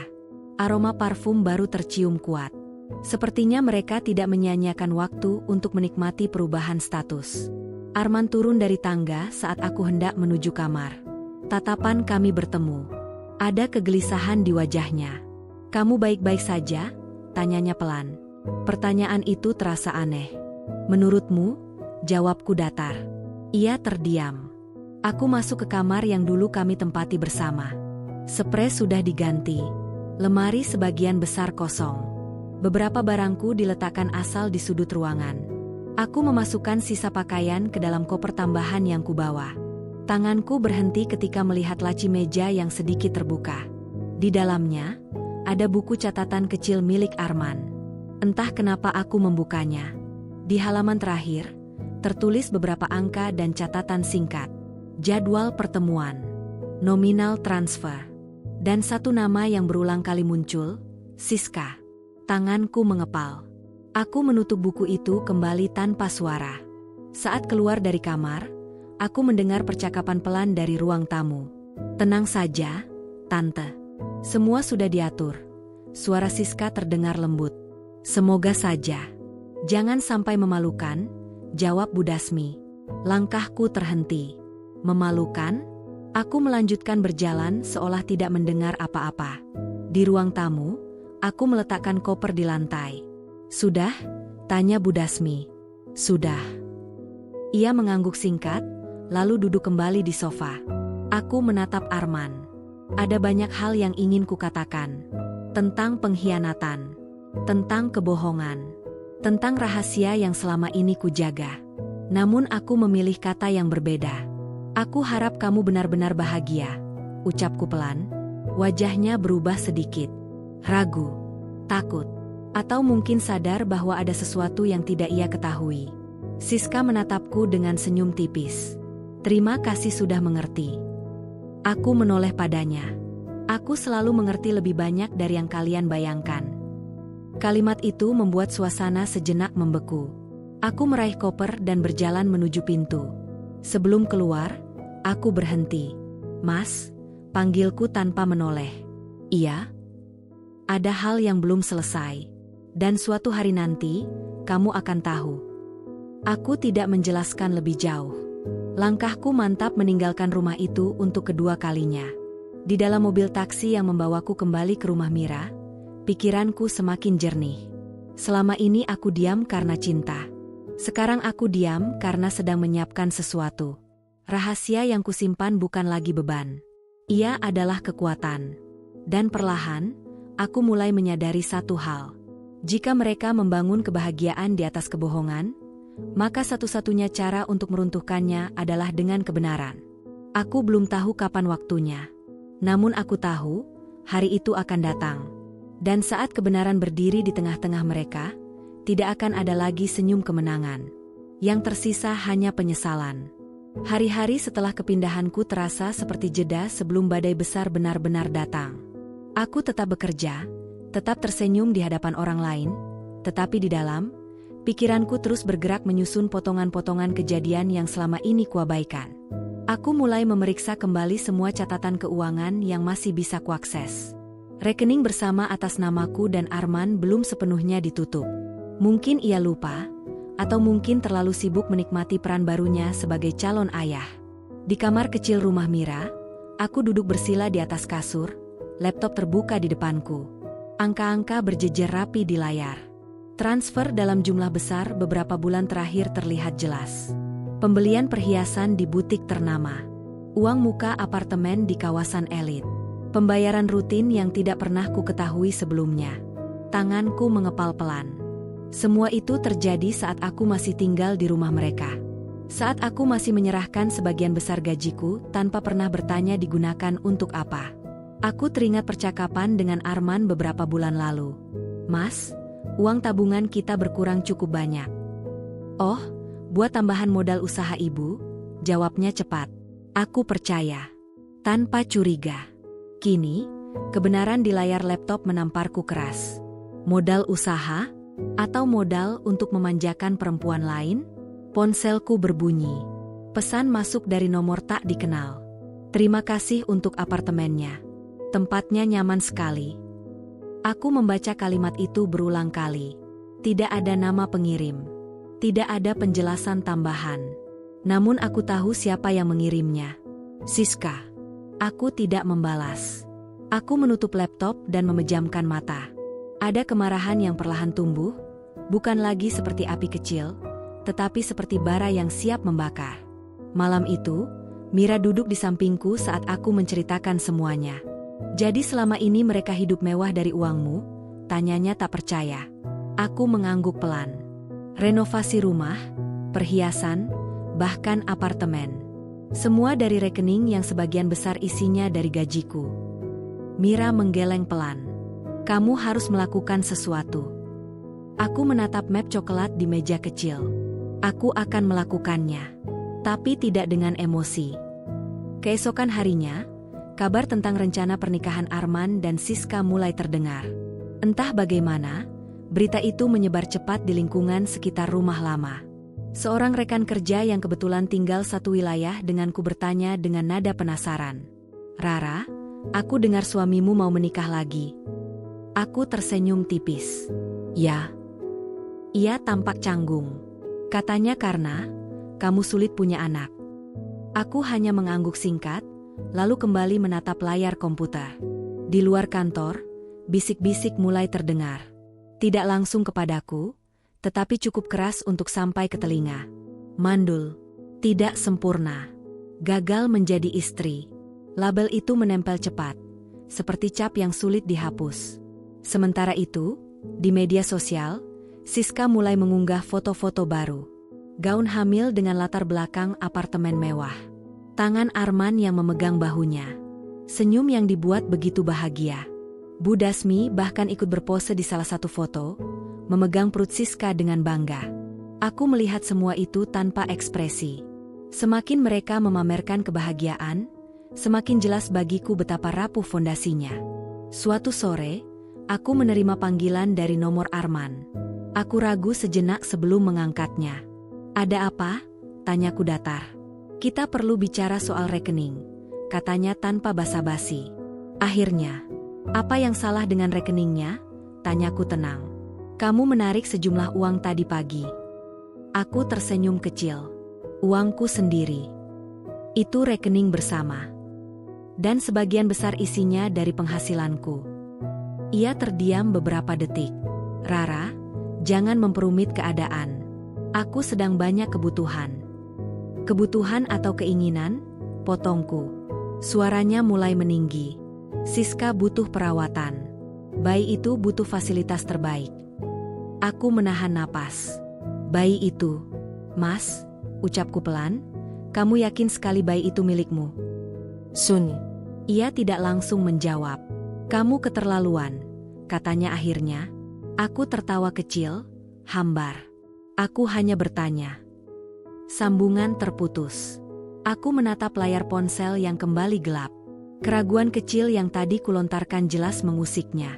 S1: Aroma parfum baru tercium kuat. Sepertinya mereka tidak menyia-nyiakan waktu untuk menikmati perubahan status. Arman turun dari tangga saat aku hendak menuju kamar. Tatapan kami bertemu. Ada kegelisahan di wajahnya. "Kamu baik-baik saja?" tanyanya pelan. Pertanyaan itu terasa aneh. "Menurutmu?" jawabku datar. Ia terdiam. Aku masuk ke kamar yang dulu kami tempati bersama. Sprei sudah diganti. Lemari sebagian besar kosong. Beberapa barangku diletakkan asal di sudut ruangan. Aku memasukkan sisa pakaian ke dalam koper tambahan yang kubawa. Tanganku berhenti ketika melihat laci meja yang sedikit terbuka. Di dalamnya, ada buku catatan kecil milik Arman. Entah kenapa aku membukanya. Di halaman terakhir, tertulis beberapa angka dan catatan singkat. Jadwal pertemuan, nominal transfer, dan satu nama yang berulang kali muncul, Siska. Tanganku mengepal. Aku menutup buku itu kembali tanpa suara. Saat keluar dari kamar, aku mendengar percakapan pelan dari ruang tamu. "Tenang saja, Tante. Semua sudah diatur." Suara Siska terdengar lembut. "Semoga saja. Jangan sampai memalukan," jawab Bu Dasmi. Langkahku terhenti. Memalukan? Aku melanjutkan berjalan seolah tidak mendengar apa-apa. Di ruang tamu, aku meletakkan koper di lantai. "Sudah?" tanya Bu Dasmi. "Sudah." Ia mengangguk singkat, lalu duduk kembali di sofa. Aku menatap Arman. Ada banyak hal yang ingin kukatakan. Tentang pengkhianatan. Tentang kebohongan. Tentang rahasia yang selama ini kujaga. Namun aku memilih kata yang berbeda. "Aku harap kamu benar-benar bahagia," ucapku pelan. Wajahnya berubah sedikit. Ragu, takut, atau mungkin sadar bahwa ada sesuatu yang tidak ia ketahui. Siska menatapku dengan senyum tipis. "Terima kasih sudah mengerti." Aku menoleh padanya. "Aku selalu mengerti lebih banyak dari yang kalian bayangkan." Kalimat itu membuat suasana sejenak membeku. Aku meraih koper dan berjalan menuju pintu. Sebelum keluar, aku berhenti. "Mas," panggilku tanpa menoleh. "Iya?" "Ada hal yang belum selesai. Dan suatu hari nanti, kamu akan tahu." Aku tidak menjelaskan lebih jauh. Langkahku mantap meninggalkan rumah itu untuk kedua kalinya. Di dalam mobil taksi yang membawaku kembali ke rumah Mira, pikiranku semakin jernih. Selama ini aku diam karena cinta. Sekarang aku diam karena sedang menyiapkan sesuatu. Rahasia yang kusimpan bukan lagi beban. Ia adalah kekuatan. Dan perlahan, aku mulai menyadari satu hal. Jika mereka membangun kebahagiaan di atas kebohongan, maka satu-satunya cara untuk meruntuhkannya adalah dengan kebenaran. Aku belum tahu kapan waktunya. Namun aku tahu, hari itu akan datang. Dan saat kebenaran berdiri di tengah-tengah mereka, tidak akan ada lagi senyum kemenangan. Yang tersisa hanya penyesalan. Hari-hari setelah kepindahanku terasa seperti jeda sebelum badai besar benar-benar datang. Aku tetap bekerja, tetap tersenyum di hadapan orang lain, tetapi di dalam, pikiranku terus bergerak menyusun potongan-potongan kejadian yang selama ini kuabaikan. Aku mulai memeriksa kembali semua catatan keuangan yang masih bisa kuakses. Rekening bersama atas namaku dan Arman belum sepenuhnya ditutup. Mungkin ia lupa, atau mungkin terlalu sibuk menikmati peran barunya sebagai calon ayah. Di kamar kecil rumah Mira, aku duduk bersila di atas kasur, laptop terbuka di depanku. Angka-angka berjejer rapi di layar. Transfer dalam jumlah besar beberapa bulan terakhir terlihat jelas. Pembelian perhiasan di butik ternama. Uang muka apartemen di kawasan elit. Pembayaran rutin yang tidak pernah ku ketahui sebelumnya. Tanganku mengepal pelan. Semua itu terjadi saat aku masih tinggal di rumah mereka. Saat aku masih menyerahkan sebagian besar gajiku tanpa pernah bertanya digunakan untuk apa. Aku teringat percakapan dengan Arman beberapa bulan lalu. "Mas, uang tabungan kita berkurang cukup banyak." "Oh, buat tambahan modal usaha ibu?" jawabnya cepat. Aku percaya. Tanpa curiga. Kini, kebenaran di layar laptop menamparku keras. Modal usaha? Atau modal untuk memanjakan perempuan lain? Ponselku berbunyi. Pesan masuk dari nomor tak dikenal. "Terima kasih untuk apartemennya. Tempatnya nyaman sekali." Aku membaca kalimat itu berulang kali. Tidak ada nama pengirim. Tidak ada penjelasan tambahan. Namun aku tahu siapa yang mengirimnya. Siska. Aku tidak membalas. Aku menutup laptop dan memejamkan mata. Ada kemarahan yang perlahan tumbuh, bukan lagi seperti api kecil, tetapi seperti bara yang siap membakar. Malam itu, Mira duduk di sampingku saat aku menceritakan semuanya. Jadi selama ini mereka hidup mewah dari uangmu? Tanyanya tak percaya. Aku mengangguk pelan. Renovasi rumah, perhiasan, bahkan apartemen. Semua dari rekening yang sebagian besar isinya dari gajiku. Mira menggeleng pelan. Kamu harus melakukan sesuatu. Aku menatap map coklat di meja kecil. Aku akan melakukannya. Tapi tidak dengan emosi. Keesokan harinya, kabar tentang rencana pernikahan Arman dan Siska mulai terdengar. Entah bagaimana, berita itu menyebar cepat di lingkungan sekitar rumah lama. Seorang rekan kerja yang kebetulan tinggal satu wilayah denganku bertanya dengan nada penasaran. Rara, aku dengar suamimu mau menikah lagi. Aku tersenyum tipis. Ya. Ia tampak canggung. Katanya karena kamu sulit punya anak. Aku hanya mengangguk singkat, lalu kembali menatap layar komputer. Di luar kantor, bisik-bisik mulai terdengar. Tidak langsung kepadaku, tetapi cukup keras untuk sampai ke telinga. Mandul. Tidak sempurna. Gagal menjadi istri. Label itu menempel cepat, seperti cap yang sulit dihapus. Sementara itu, di media sosial, Siska mulai mengunggah foto-foto baru. Gaun hamil dengan latar belakang apartemen mewah. Tangan Arman yang memegang bahunya. Senyum yang dibuat begitu bahagia. Bu Dasmi bahkan ikut berpose di salah satu foto, memegang perut Siska dengan bangga. Aku melihat semua itu tanpa ekspresi. Semakin mereka memamerkan kebahagiaan, semakin jelas bagiku betapa rapuh fondasinya. Suatu sore, aku menerima panggilan dari nomor Arman. Aku ragu sejenak sebelum mengangkatnya. Ada apa? Tanyaku datar. Kita perlu bicara soal rekening, katanya tanpa basa-basi. Akhirnya, apa yang salah dengan rekeningnya? Tanyaku tenang. Kamu menarik sejumlah uang tadi pagi. Aku tersenyum kecil. Uangku sendiri. Itu rekening bersama. Dan sebagian besar isinya dari penghasilanku. Ia terdiam beberapa detik. Rara, jangan memperumit keadaan. Aku sedang banyak kebutuhan. Kebutuhan atau keinginan? Potongku. Suaranya mulai meninggi. Siska butuh perawatan. Bayi itu butuh fasilitas terbaik. Aku menahan napas. Bayi itu. Mas, ucapku pelan, kamu yakin sekali bayi itu milikmu? Sun. Ia tidak langsung menjawab. Kamu keterlaluan, katanya akhirnya. Aku tertawa kecil, hambar. Aku hanya bertanya. Sambungan terputus. Aku menatap layar ponsel yang kembali gelap. Keraguan kecil yang tadi kulontarkan jelas mengusiknya.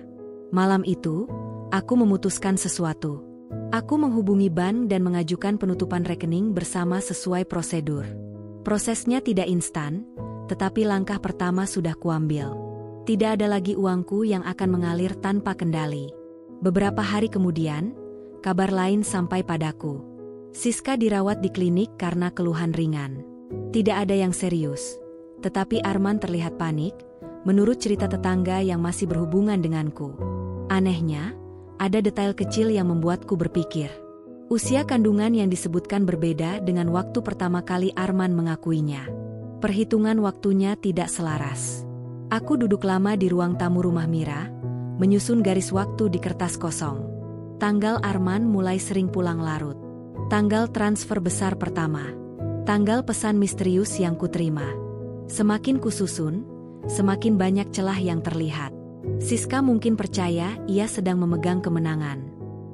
S1: Malam itu, aku memutuskan sesuatu. Aku menghubungi bank dan mengajukan penutupan rekening bersama sesuai prosedur. Prosesnya tidak instan, tetapi langkah pertama sudah kuambil. Tidak ada lagi uangku yang akan mengalir tanpa kendali. Beberapa hari kemudian, kabar lain sampai padaku. Siska dirawat di klinik karena keluhan ringan. Tidak ada yang serius. Tetapi Arman terlihat panik, menurut cerita tetangga yang masih berhubungan denganku. Anehnya, ada detail kecil yang membuatku berpikir. Usia kandungan yang disebutkan berbeda dengan waktu pertama kali Arman mengakuinya. Perhitungan waktunya tidak selaras. Aku duduk lama di ruang tamu rumah Mira, menyusun garis waktu di kertas kosong. Tanggal Arman mulai sering pulang larut. Tanggal transfer besar pertama. Tanggal pesan misterius yang kuterima. Semakin kususun, semakin banyak celah yang terlihat. Siska mungkin percaya ia sedang memegang kemenangan.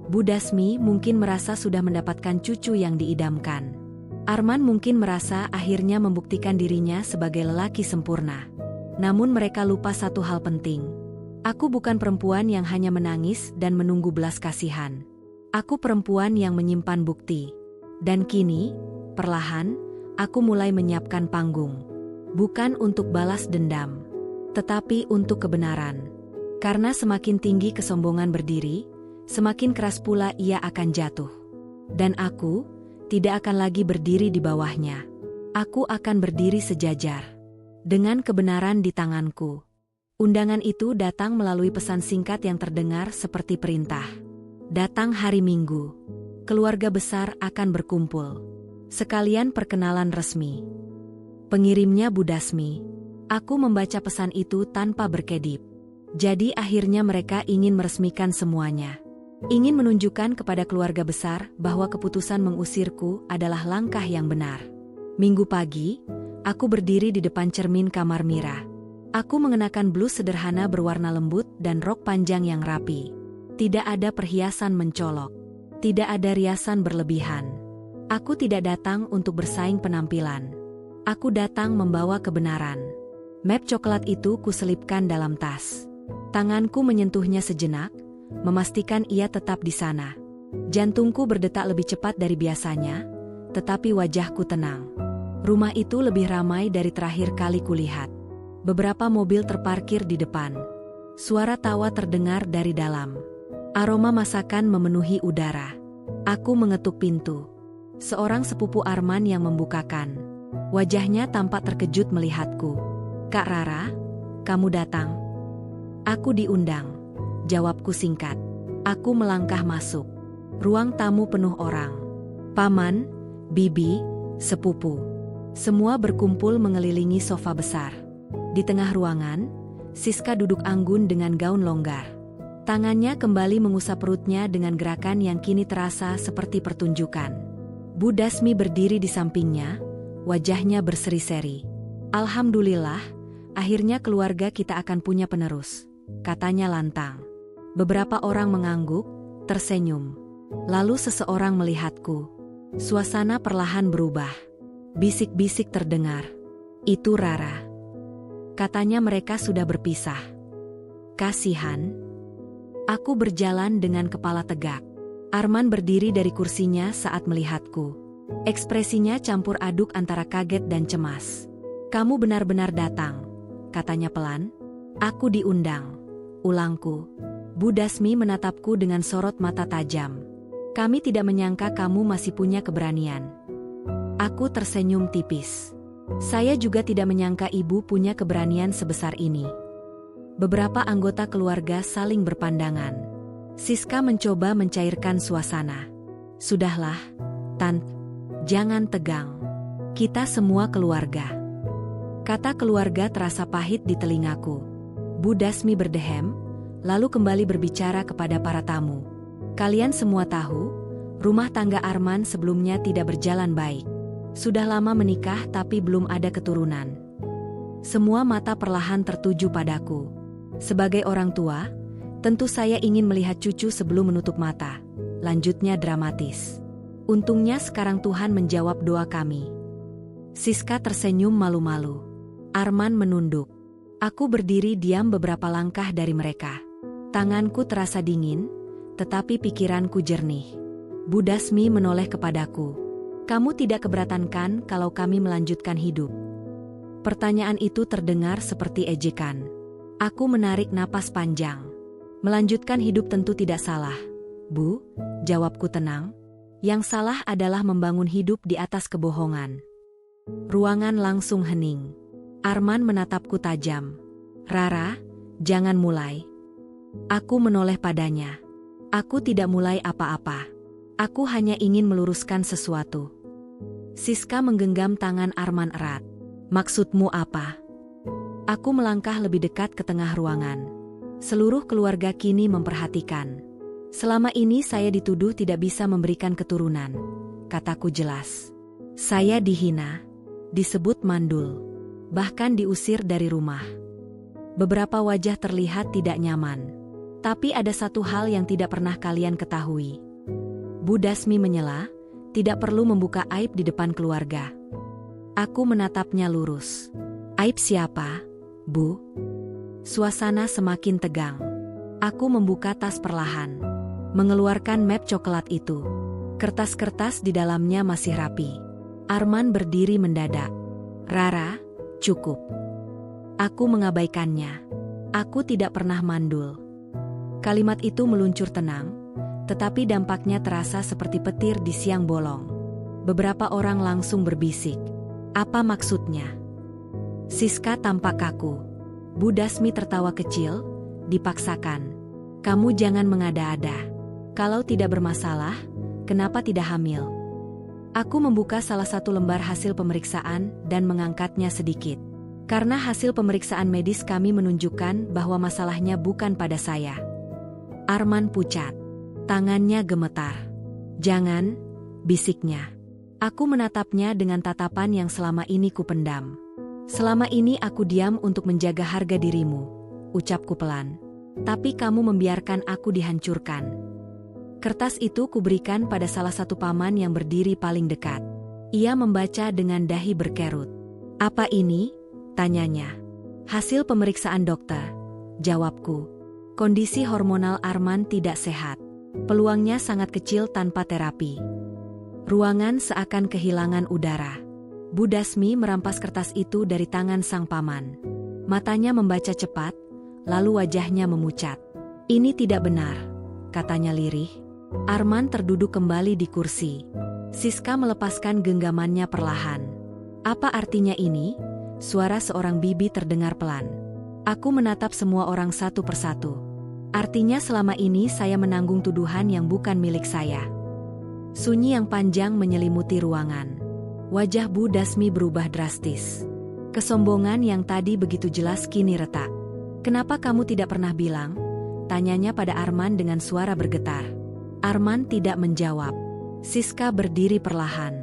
S1: Bu Dasmi mungkin merasa sudah mendapatkan cucu yang diidamkan. Arman mungkin merasa akhirnya membuktikan dirinya sebagai lelaki sempurna. Namun mereka lupa satu hal penting. Aku bukan perempuan yang hanya menangis dan menunggu belas kasihan. Aku perempuan yang menyimpan bukti. Dan kini, perlahan, aku mulai menyiapkan panggung. Bukan untuk balas dendam, tetapi untuk kebenaran. Karena semakin tinggi kesombongan berdiri, semakin keras pula ia akan jatuh. Dan aku tidak akan lagi berdiri di bawahnya. Aku akan berdiri sejajar dengan kebenaran di tanganku. Undangan itu datang melalui pesan singkat yang terdengar seperti perintah. Datang hari Minggu. Keluarga besar akan berkumpul. Sekalian perkenalan resmi. Pengirimnya Bu Dasmi. Aku membaca pesan itu tanpa berkedip. Jadi akhirnya mereka ingin meresmikan semuanya. Ingin menunjukkan kepada keluarga besar bahwa keputusan mengusirku adalah langkah yang benar. Minggu pagi, aku berdiri di depan cermin kamar Mira. Aku mengenakan blus sederhana berwarna lembut dan rok panjang yang rapi. Tidak ada perhiasan mencolok. Tidak ada riasan berlebihan. Aku tidak datang untuk bersaing penampilan. Aku datang membawa kebenaran. Map coklat itu kuselipkan dalam tas. Tanganku menyentuhnya sejenak, memastikan ia tetap di sana. Jantungku berdetak lebih cepat dari biasanya, tetapi wajahku tenang. Rumah itu lebih ramai dari terakhir kali kulihat. Beberapa mobil terparkir di depan. Suara tawa terdengar dari dalam. Aroma masakan memenuhi udara. Aku mengetuk pintu. Seorang sepupu Arman yang membukakan. Wajahnya tampak terkejut melihatku. "Kak Rara, kamu datang?" "Aku diundang," jawabku singkat. Aku melangkah masuk. Ruang tamu penuh orang. Paman, bibi, sepupu. Semua berkumpul mengelilingi sofa besar. Di tengah ruangan, Siska duduk anggun dengan gaun longgar. Tangannya kembali mengusap perutnya dengan gerakan yang kini terasa seperti pertunjukan. Bu Dasmi berdiri di sampingnya, wajahnya berseri-seri. "Alhamdulillah, akhirnya keluarga kita akan punya penerus," katanya lantang. Beberapa orang mengangguk, tersenyum. Lalu seseorang melihatku. Suasana perlahan berubah. Bisik-bisik terdengar. "Itu Rara." Katanya mereka sudah berpisah. Kasihan. Aku berjalan dengan kepala tegak. Arman berdiri dari kursinya saat melihatku. Ekspresinya campur aduk antara kaget dan cemas. "Kamu benar-benar datang," katanya pelan. "Aku diundang," ulangku. Bu Dasmi menatapku dengan sorot mata tajam. "Kami tidak menyangka kamu masih punya keberanian." Aku tersenyum tipis. Saya juga tidak menyangka ibu punya keberanian sebesar ini. Beberapa anggota keluarga saling berpandangan. Siska mencoba mencairkan suasana. "Sudahlah, Tante. Jangan tegang. Kita semua keluarga." Kata keluarga terasa pahit di telingaku. Bu Dasmi berdehem, lalu kembali berbicara kepada para tamu. "Kalian semua tahu, rumah tangga Arman sebelumnya tidak berjalan baik. Sudah lama menikah tapi belum ada keturunan." Semua mata perlahan tertuju padaku. Sebagai orang tua, tentu saya ingin melihat cucu sebelum menutup mata. Lanjutnya dramatis. "Untungnya sekarang Tuhan menjawab doa kami." Siska tersenyum malu-malu. Arman menunduk. Aku berdiri diam beberapa langkah dari mereka. Tanganku terasa dingin, tetapi pikiranku jernih. Bu Dasmi menoleh kepadaku. "Kamu tidak keberatan kan kalau kami melanjutkan hidup?" Pertanyaan itu terdengar seperti ejekan. Aku menarik napas panjang. "Melanjutkan hidup tentu tidak salah, Bu," jawabku tenang. "Yang salah adalah membangun hidup di atas kebohongan." Ruangan langsung hening. Arman menatapku tajam. "Rara, jangan mulai." Aku menoleh padanya. "Aku tidak mulai apa-apa. Aku hanya ingin meluruskan sesuatu." Siska menggenggam tangan Arman erat. "Maksudmu apa?" Aku melangkah lebih dekat ke tengah ruangan. Seluruh keluarga kini memperhatikan. "Selama ini saya dituduh tidak bisa memberikan keturunan," kataku jelas. "Saya dihina, disebut mandul, bahkan diusir dari rumah." Beberapa wajah terlihat tidak nyaman. Tapi ada satu hal yang tidak pernah kalian ketahui. Bu Dasmi menyela, "Tidak perlu membuka aib di depan keluarga." Aku menatapnya lurus. "Aib siapa, Bu?" Suasana semakin tegang. Aku membuka tas perlahan. Mengeluarkan map coklat itu. Kertas-kertas di dalamnya masih rapi. Arman berdiri mendadak. "Rara, cukup." Aku mengabaikannya. Aku tidak pernah mandul. Kalimat itu meluncur tenang, tetapi dampaknya terasa seperti petir di siang bolong. Beberapa orang langsung berbisik. Apa maksudnya? Siska tampak kaku. Bu Dasmi tertawa kecil, dipaksakan. Kamu jangan mengada-ada. Kalau tidak bermasalah, kenapa tidak hamil? Aku membuka salah satu lembar hasil pemeriksaan dan mengangkatnya sedikit. Karena hasil pemeriksaan medis kami menunjukkan bahwa masalahnya bukan pada saya. Arman pucat. Tangannya gemetar. Jangan, bisiknya. Aku menatapnya dengan tatapan yang selama ini kupendam. Selama ini aku diam untuk menjaga harga dirimu, ucapku pelan. Tapi kamu membiarkan aku dihancurkan. Kertas itu kuberikan pada salah satu paman yang berdiri paling dekat. Ia membaca dengan dahi berkerut. Apa ini? Tanyanya. Hasil pemeriksaan dokter, jawabku. Kondisi hormonal Arman tidak sehat. Peluangnya sangat kecil tanpa terapi. Ruangan seakan kehilangan udara. Bu Dasmi merampas kertas itu dari tangan sang paman. Matanya membaca cepat, lalu wajahnya memucat. Ini tidak benar, katanya lirih. Arman terduduk kembali di kursi. Siska melepaskan genggamannya perlahan. Apa artinya ini? Suara seorang bibi terdengar pelan. Aku menatap semua orang satu persatu. Artinya selama ini saya menanggung tuduhan yang bukan milik saya. Sunyi yang panjang menyelimuti ruangan. Wajah Bu Dasmi berubah drastis. Kesombongan yang tadi begitu jelas kini retak. Kenapa kamu tidak pernah bilang? Tanyanya pada Arman dengan suara bergetar. Arman tidak menjawab. Siska berdiri perlahan.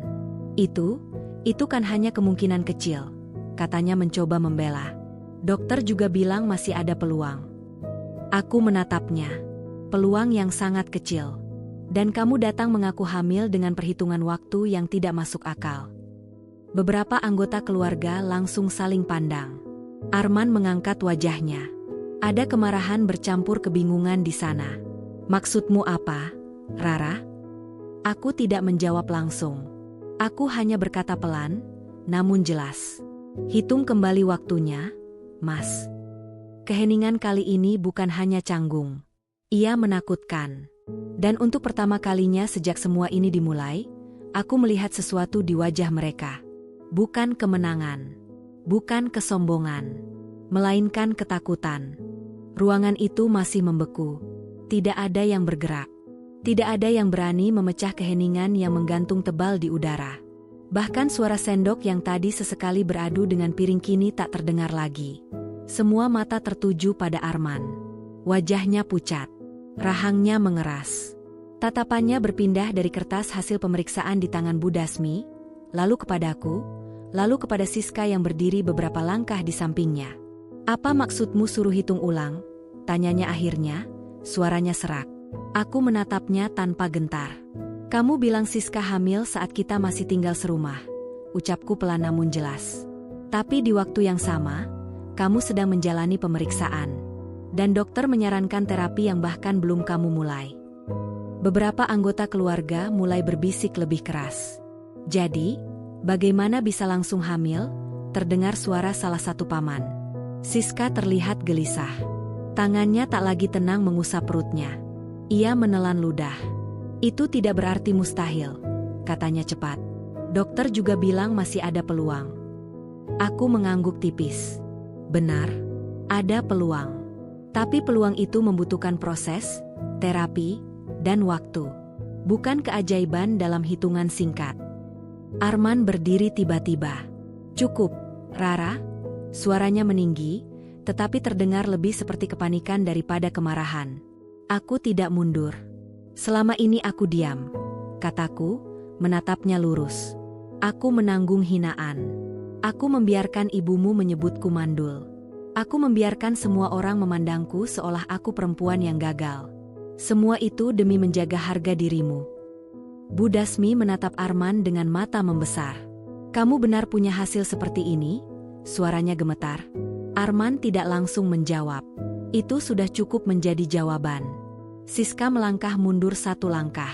S1: Itu kan hanya kemungkinan kecil, katanya mencoba membela. Dokter juga bilang masih ada peluang. Aku menatapnya. Peluang yang sangat kecil. Dan kamu datang mengaku hamil dengan perhitungan waktu yang tidak masuk akal. Beberapa anggota keluarga langsung saling pandang. Arman mengangkat wajahnya. Ada kemarahan bercampur kebingungan di sana. Maksudmu apa, Rara? Aku tidak menjawab langsung. Aku hanya berkata pelan, namun jelas. Hitung kembali waktunya, Mas. Keheningan kali ini bukan hanya canggung. Ia menakutkan. Dan untuk pertama kalinya sejak semua ini dimulai, aku melihat sesuatu di wajah mereka. Bukan kemenangan. Bukan kesombongan. Melainkan ketakutan. Ruangan itu masih membeku. Tidak ada yang bergerak. Tidak ada yang berani memecah keheningan yang menggantung tebal di udara. Bahkan suara sendok yang tadi sesekali beradu dengan piring kini tak terdengar lagi. Semua mata tertuju pada Arman. Wajahnya pucat. Rahangnya mengeras. Tatapannya berpindah dari kertas hasil pemeriksaan di tangan Bu Dasmi, lalu kepadaku, lalu kepada Siska yang berdiri beberapa langkah di sampingnya. Apa maksudmu suruh hitung ulang? Tanyanya akhirnya, suaranya serak. Aku menatapnya tanpa gentar. Kamu bilang Siska hamil saat kita masih tinggal serumah, ucapku pelan namun jelas. Tapi di waktu yang sama, kamu sedang menjalani pemeriksaan. Dan dokter menyarankan terapi yang bahkan belum kamu mulai. Beberapa anggota keluarga mulai berbisik lebih keras. Jadi, bagaimana bisa langsung hamil? Terdengar suara salah satu paman. Siska terlihat gelisah. Tangannya tak lagi tenang mengusap perutnya. Ia menelan ludah. Itu tidak berarti mustahil, katanya cepat. Dokter juga bilang masih ada peluang. Aku mengangguk tipis. Benar, ada peluang. Tapi peluang itu membutuhkan proses, terapi, dan waktu. Bukan keajaiban dalam hitungan singkat. Arman berdiri tiba-tiba. Cukup, Rara. Suaranya meninggi, tetapi terdengar lebih seperti kepanikan daripada kemarahan. Aku tidak mundur. Selama ini aku diam, kataku, menatapnya lurus. Aku menanggung hinaan. Aku membiarkan ibumu menyebutku mandul. Aku membiarkan semua orang memandangku seolah aku perempuan yang gagal. Semua itu demi menjaga harga dirimu. Bu Dasmi menatap Arman dengan mata membesar. Kamu benar punya hasil seperti ini? Suaranya gemetar. Arman tidak langsung menjawab. Itu sudah cukup menjadi jawaban. Siska melangkah mundur satu langkah.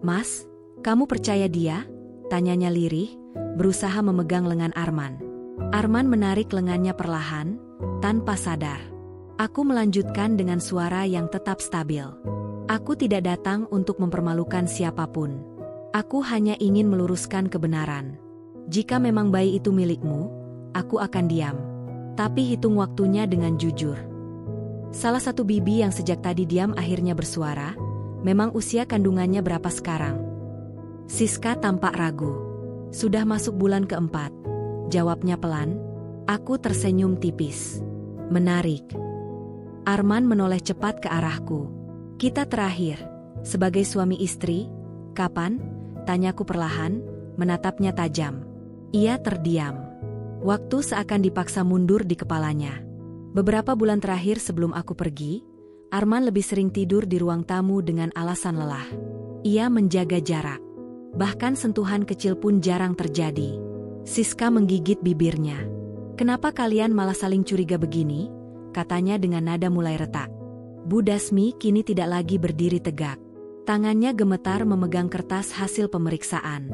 S1: Mas, kamu percaya dia? Tanyanya lirih, berusaha memegang lengan Arman. Arman menarik lengannya perlahan, tanpa sadar. Aku melanjutkan dengan suara yang tetap stabil. Aku tidak datang untuk mempermalukan siapapun. Aku hanya ingin meluruskan kebenaran. Jika memang bayi itu milikmu, aku akan diam. Tapi hitung waktunya dengan jujur. Salah satu bibi yang sejak tadi diam akhirnya bersuara, memang usia kandungannya berapa sekarang? Siska tampak ragu. Sudah masuk bulan keempat. Jawabnya pelan. Aku tersenyum tipis. Menarik. Arman menoleh cepat ke arahku. Kita terakhir, sebagai suami istri, kapan? Tanyaku perlahan, menatapnya tajam. Ia terdiam. Waktu seakan dipaksa mundur di kepalanya. Beberapa bulan terakhir sebelum aku pergi, Arman lebih sering tidur di ruang tamu dengan alasan lelah. Ia menjaga jarak. Bahkan sentuhan kecil pun jarang terjadi. Siska menggigit bibirnya. Kenapa kalian malah saling curiga begini? Katanya dengan nada mulai retak. Bu Dasmi kini tidak lagi berdiri tegak. Tangannya gemetar memegang kertas hasil pemeriksaan.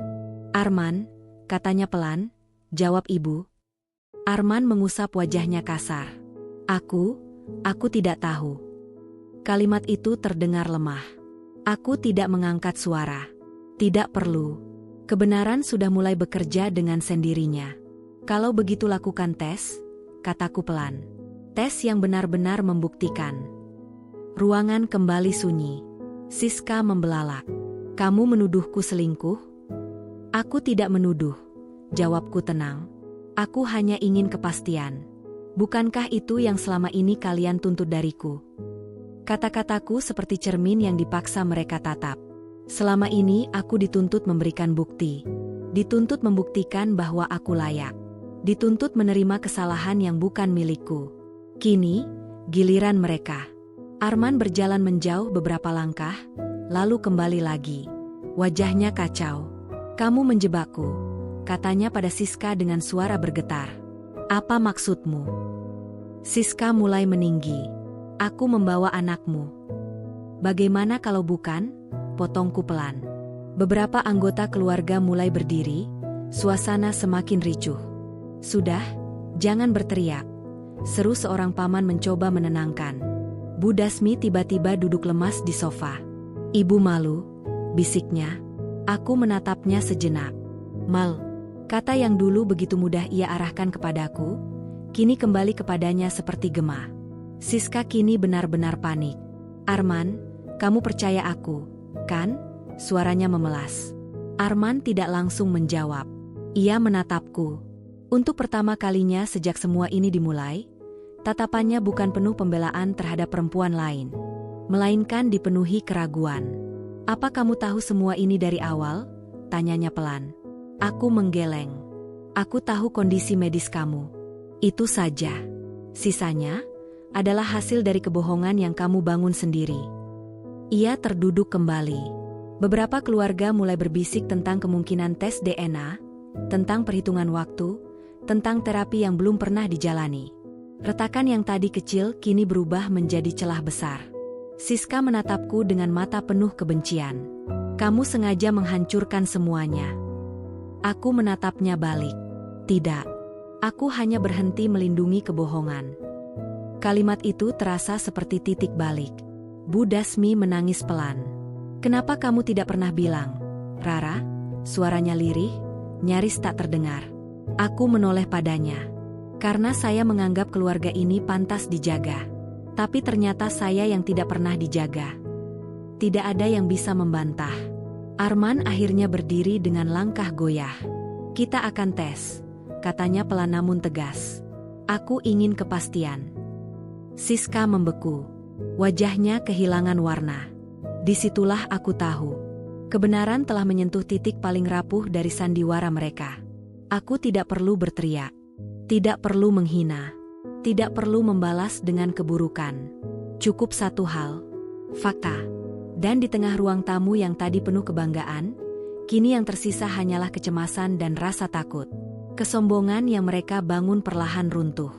S1: Arman, katanya pelan, jawab ibu. Arman mengusap wajahnya kasar. Aku tidak tahu. Kalimat itu terdengar lemah. Aku tidak mengangkat suara. Tidak perlu. Kebenaran sudah mulai bekerja dengan sendirinya. Kalau begitu lakukan tes, kataku pelan. Tes yang benar-benar membuktikan. Ruangan kembali sunyi. Siska membelalak. Kamu menuduhku selingkuh? Aku tidak menuduh. Jawabku tenang. Aku hanya ingin kepastian. Bukankah itu yang selama ini kalian tuntut dariku? Kata-kataku seperti cermin yang dipaksa mereka tatap. Selama ini aku dituntut memberikan bukti. Dituntut membuktikan bahwa aku layak. Dituntut menerima kesalahan yang bukan milikku. Kini, giliran mereka. Arman berjalan menjauh beberapa langkah, lalu kembali lagi. Wajahnya kacau. Kamu menjebakku, katanya pada Siska dengan suara bergetar. Apa maksudmu? Siska mulai meninggi. Aku membawa anakmu. Bagaimana kalau bukan? Potongku pelan. Beberapa anggota keluarga mulai berdiri, suasana semakin ricuh. Sudah, jangan berteriak. Seru seorang paman mencoba menenangkan. Bu Dasmi tiba-tiba duduk lemas di sofa. Ibu malu, bisiknya. Aku menatapnya sejenak. Mal, kata yang dulu begitu mudah ia arahkan kepadaku, kini kembali kepadanya seperti gema. Siska kini benar-benar panik. Arman, kamu percaya aku, kan? Suaranya memelas. Arman tidak langsung menjawab. Ia menatapku. Untuk pertama kalinya sejak semua ini dimulai, tatapannya bukan penuh pembelaan terhadap perempuan lain, melainkan dipenuhi keraguan. Apa kamu tahu semua ini dari awal? Tanyanya pelan. Aku menggeleng. Aku tahu kondisi medis kamu. Itu saja. Sisanya adalah hasil dari kebohongan yang kamu bangun sendiri. Ia terduduk kembali. Beberapa keluarga mulai berbisik tentang kemungkinan tes DNA, tentang perhitungan waktu, tentang terapi yang belum pernah dijalani. Retakan yang tadi kecil kini berubah menjadi celah besar. Siska menatapku dengan mata penuh kebencian. Kamu sengaja menghancurkan semuanya. Aku menatapnya balik. Tidak. Aku hanya berhenti melindungi kebohongan. Kalimat itu terasa seperti titik balik. Bu Dasmi menangis pelan. Kenapa kamu tidak pernah bilang? Rara, suaranya lirih, nyaris tak terdengar. Aku menoleh padanya. Karena saya menganggap keluarga ini pantas dijaga. Tapi ternyata saya yang tidak pernah dijaga. Tidak ada yang bisa membantah. Arman akhirnya berdiri dengan langkah goyah. Kita akan tes, katanya pelan namun tegas. Aku ingin kepastian. Siska membeku. Wajahnya kehilangan warna. Disitulah aku tahu. Kebenaran telah menyentuh titik paling rapuh dari sandiwara mereka. Aku tidak perlu berteriak. Tidak perlu menghina. Tidak perlu membalas dengan keburukan. Cukup satu hal. Fakta. Dan di tengah ruang tamu yang tadi penuh kebanggaan, kini yang tersisa hanyalah kecemasan dan rasa takut. Kesombongan yang mereka bangun perlahan runtuh.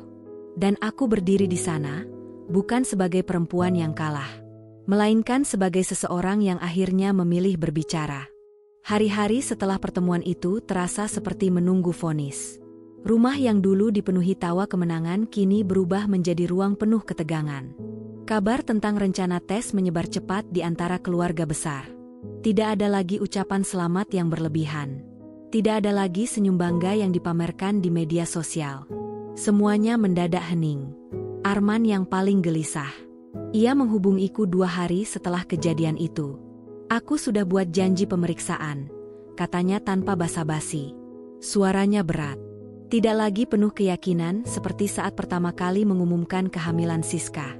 S1: Dan aku berdiri di sana, bukan sebagai perempuan yang kalah, melainkan sebagai seseorang yang akhirnya memilih berbicara. Hari-hari setelah pertemuan itu terasa seperti menunggu vonis. Rumah yang dulu dipenuhi tawa kemenangan kini berubah menjadi ruang penuh ketegangan. Kabar tentang rencana tes menyebar cepat di antara keluarga besar. Tidak ada lagi ucapan selamat yang berlebihan. Tidak ada lagi senyum bangga yang dipamerkan di media sosial. Semuanya mendadak hening. Arman yang paling gelisah. Ia menghubungiku 2 hari setelah kejadian itu. "Aku sudah buat janji pemeriksaan," katanya tanpa basa-basi. Suaranya berat. Tidak lagi penuh keyakinan seperti saat pertama kali mengumumkan kehamilan Siska.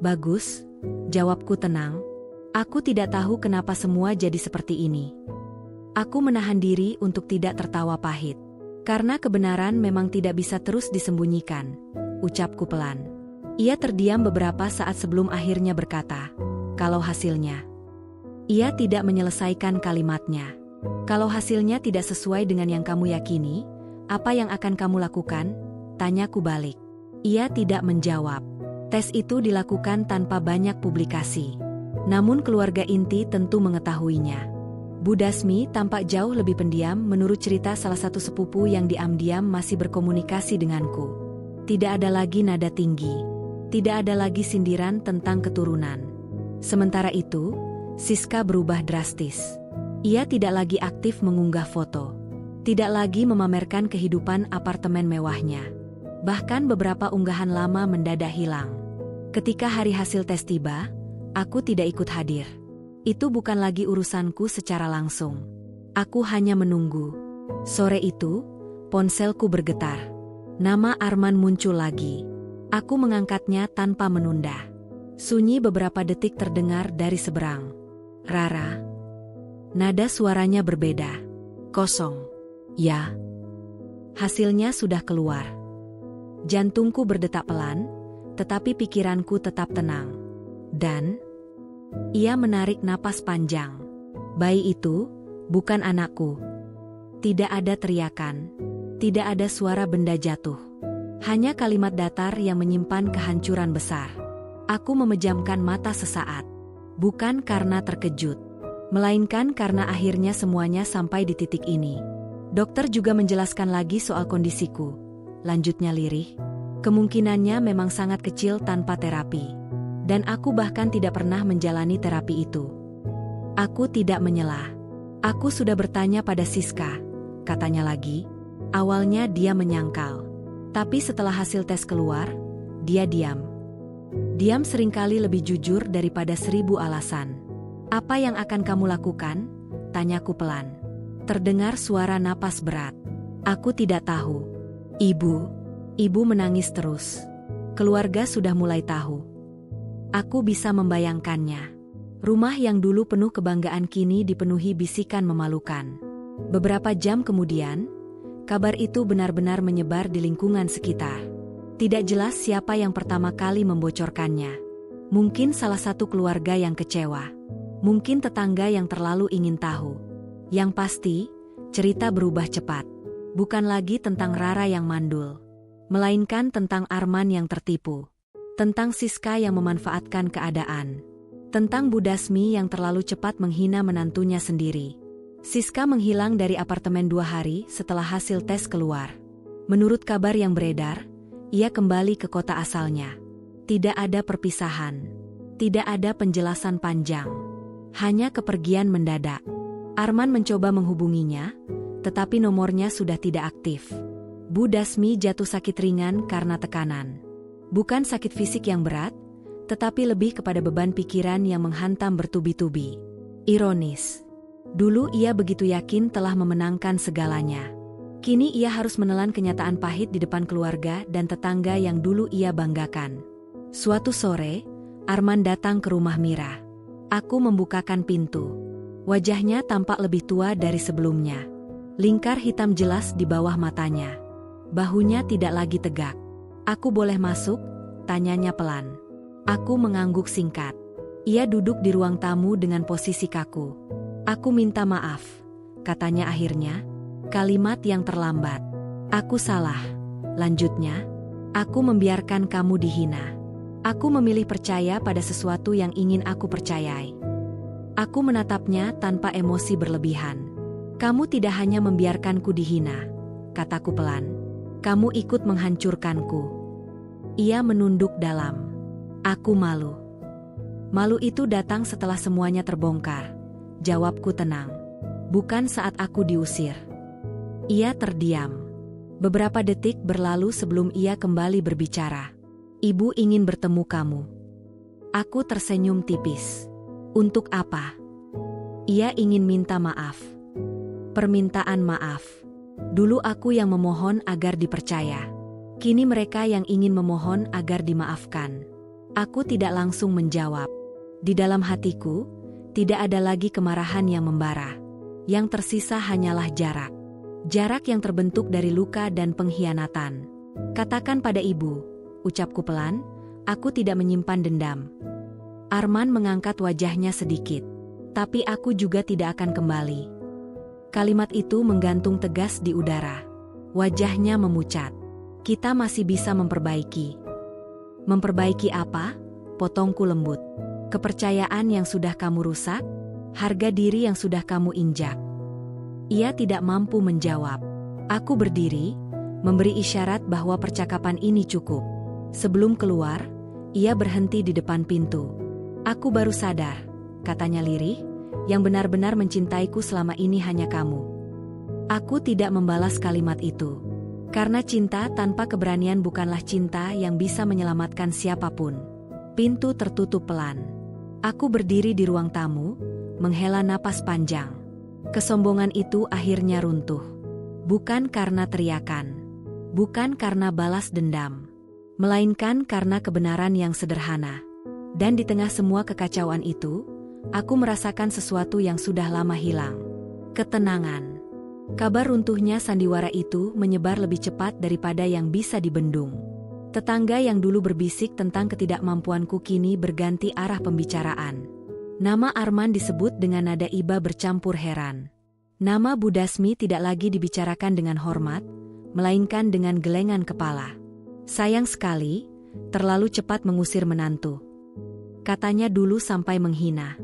S1: "Bagus," jawabku tenang. Aku tidak tahu kenapa semua jadi seperti ini. Aku menahan diri untuk tidak tertawa pahit. Karena kebenaran memang tidak bisa terus disembunyikan, ucapku pelan. Ia terdiam beberapa saat sebelum akhirnya berkata, "Kalau hasilnya..." Ia tidak menyelesaikan kalimatnya. "Kalau hasilnya tidak sesuai dengan yang kamu yakini, apa yang akan kamu lakukan?" Tanyaku balik. Ia tidak menjawab. Tes itu dilakukan tanpa banyak publikasi. Namun keluarga inti tentu mengetahuinya. Bu Dasmi tampak jauh lebih pendiam menurut cerita salah satu sepupu yang diam-diam masih berkomunikasi denganku. Tidak ada lagi nada tinggi. Tidak ada lagi sindiran tentang keturunan. Sementara itu, Siska berubah drastis. Ia tidak lagi aktif mengunggah foto. Tidak lagi memamerkan kehidupan apartemen mewahnya. Bahkan beberapa unggahan lama mendadak hilang. Ketika hari hasil tes tiba, aku tidak ikut hadir. Itu bukan lagi urusanku secara langsung. Aku hanya menunggu. Sore itu, ponselku bergetar. Nama Arman muncul lagi. Aku mengangkatnya tanpa menunda. Sunyi beberapa detik terdengar dari seberang. "Rara." Nada suaranya berbeda. "Kosong." "Ya." Hasilnya sudah keluar. Jantungku berdetak pelan, tetapi pikiranku tetap tenang. Dan ia menarik napas panjang. Bayi itu bukan anakku. Tidak ada teriakan. Tidak ada suara benda jatuh. Hanya kalimat datar yang menyimpan kehancuran besar. Aku memejamkan mata sesaat. Bukan karena terkejut, melainkan karena akhirnya semuanya sampai di titik ini. Dokter juga menjelaskan lagi soal kondisiku. Lanjutnya lirih. Kemungkinannya memang sangat kecil tanpa terapi. Dan aku bahkan tidak pernah menjalani terapi itu. Aku tidak menyela. "Aku sudah bertanya pada Siska," katanya lagi. Awalnya dia menyangkal. Tapi setelah hasil tes keluar, dia diam. Diam seringkali lebih jujur daripada 1000 alasan. "Apa yang akan kamu lakukan?" tanyaku pelan. Terdengar suara napas berat. "Aku tidak tahu." Ibu menangis terus. Keluarga sudah mulai tahu. Aku bisa membayangkannya. Rumah yang dulu penuh kebanggaan kini dipenuhi bisikan memalukan. Beberapa jam kemudian, kabar itu benar-benar menyebar di lingkungan sekitar. Tidak jelas siapa yang pertama kali membocorkannya. Mungkin salah satu keluarga yang kecewa. Mungkin tetangga yang terlalu ingin tahu. Yang pasti, cerita berubah cepat. Bukan lagi tentang Rara yang mandul, melainkan tentang Arman yang tertipu. Tentang Siska yang memanfaatkan keadaan. Tentang Bu Dasmi yang terlalu cepat menghina menantunya sendiri. Siska menghilang dari apartemen 2 hari setelah hasil tes keluar. Menurut kabar yang beredar, ia kembali ke kota asalnya. Tidak ada perpisahan. Tidak ada penjelasan panjang. Hanya kepergian mendadak. Arman mencoba menghubunginya, tetapi nomornya sudah tidak aktif. Bu Dasmi jatuh sakit ringan karena tekanan. Bukan sakit fisik yang berat, tetapi lebih kepada beban pikiran yang menghantam bertubi-tubi. Ironis. Dulu ia begitu yakin telah memenangkan segalanya. Kini ia harus menelan kenyataan pahit di depan keluarga dan tetangga yang dulu ia banggakan. Suatu sore, Arman datang ke rumah Mira. Aku membukakan pintu. Wajahnya tampak lebih tua dari sebelumnya. Lingkar hitam jelas di bawah matanya. Bahunya tidak lagi tegak. "Aku boleh masuk?" tanyanya pelan. Aku mengangguk singkat. Ia duduk di ruang tamu dengan posisi kaku. "Aku minta maaf," katanya akhirnya. Kalimat yang terlambat. "Aku salah," lanjutnya. "Aku membiarkan kamu dihina. Aku memilih percaya pada sesuatu yang ingin aku percayai." Aku menatapnya tanpa emosi berlebihan. "Kamu tidak hanya membiarkanku dihina," kataku pelan. Kamu ikut menghancurkanku. Ia menunduk dalam. Aku malu. Malu itu datang setelah semuanya terbongkar. Jawabku tenang. Bukan saat aku diusir. Ia terdiam. Beberapa detik berlalu sebelum ia kembali berbicara. Ibu ingin bertemu kamu. Aku tersenyum tipis. Untuk apa? Ia ingin minta maaf. Permintaan maaf. Dulu aku yang memohon agar dipercaya. Kini mereka yang ingin memohon agar dimaafkan. Aku tidak langsung menjawab. Di dalam hatiku, tidak ada lagi kemarahan yang membara. Yang tersisa hanyalah jarak. Jarak yang terbentuk dari luka dan pengkhianatan. Katakan pada ibu, ucapku pelan, aku tidak menyimpan dendam. Arman mengangkat wajahnya sedikit. Tapi aku juga tidak akan kembali. Kalimat itu menggantung tegas di udara. Wajahnya memucat. Kita masih bisa memperbaiki. Memperbaiki apa? Potongku lembut. Kepercayaan yang sudah kamu rusak? Harga diri yang sudah kamu injak? Ia tidak mampu menjawab. Aku berdiri, memberi isyarat bahwa percakapan ini cukup. Sebelum keluar, ia berhenti di depan pintu. Aku baru sadar, katanya lirih, yang benar-benar mencintaiku selama ini hanya kamu. Aku tidak membalas kalimat itu. Karena cinta tanpa keberanian bukanlah cinta yang bisa menyelamatkan siapapun. Pintu tertutup pelan. Aku berdiri di ruang tamu, menghela napas panjang. Kesombongan itu akhirnya runtuh. Bukan karena teriakan. Bukan karena balas dendam. Melainkan karena kebenaran yang sederhana. Dan di tengah semua kekacauan itu, aku merasakan sesuatu yang sudah lama hilang. Ketenangan. Kabar runtuhnya sandiwara itu menyebar lebih cepat daripada yang bisa dibendung. Tetangga yang dulu berbisik tentang ketidakmampuanku kini berganti arah pembicaraan. Nama Arman disebut dengan nada iba bercampur heran. Nama Budasmi tidak lagi dibicarakan dengan hormat, melainkan dengan gelengan kepala. Sayang sekali, terlalu cepat mengusir menantu. Katanya dulu sampai menghina.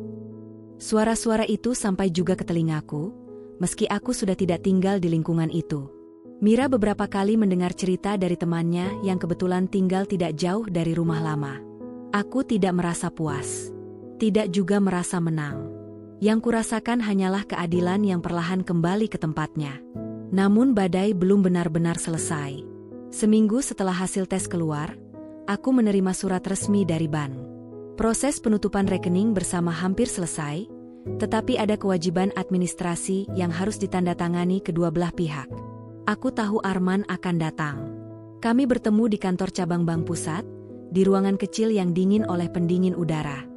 S1: Suara-suara itu sampai juga ke telingaku, meski aku sudah tidak tinggal di lingkungan itu. Mira beberapa kali mendengar cerita dari temannya yang kebetulan tinggal tidak jauh dari rumah lama. Aku tidak merasa puas. Tidak juga merasa menang. Yang kurasakan hanyalah keadilan yang perlahan kembali ke tempatnya. Namun badai belum benar-benar selesai. Seminggu setelah hasil tes keluar, aku menerima surat resmi dari bank. Proses penutupan rekening bersama hampir selesai, tetapi ada kewajiban administrasi yang harus ditandatangani kedua belah pihak. Aku tahu Arman akan datang. Kami bertemu di kantor cabang bank pusat, di ruangan kecil yang dingin oleh pendingin udara.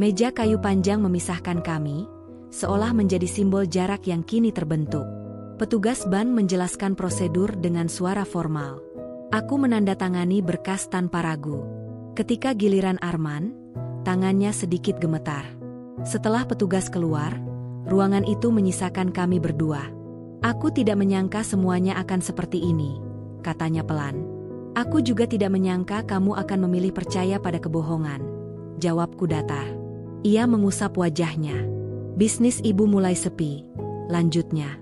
S1: Meja kayu panjang memisahkan kami, seolah menjadi simbol jarak yang kini terbentuk. Petugas bank menjelaskan prosedur dengan suara formal. Aku menandatangani berkas tanpa ragu. Ketika giliran Arman, tangannya sedikit gemetar. Setelah petugas keluar, ruangan itu menyisakan kami berdua. Aku tidak menyangka semuanya akan seperti ini, katanya pelan. Aku juga tidak menyangka kamu akan memilih percaya pada kebohongan, jawabku datar. Ia mengusap wajahnya. Bisnis ibu mulai sepi, lanjutnya.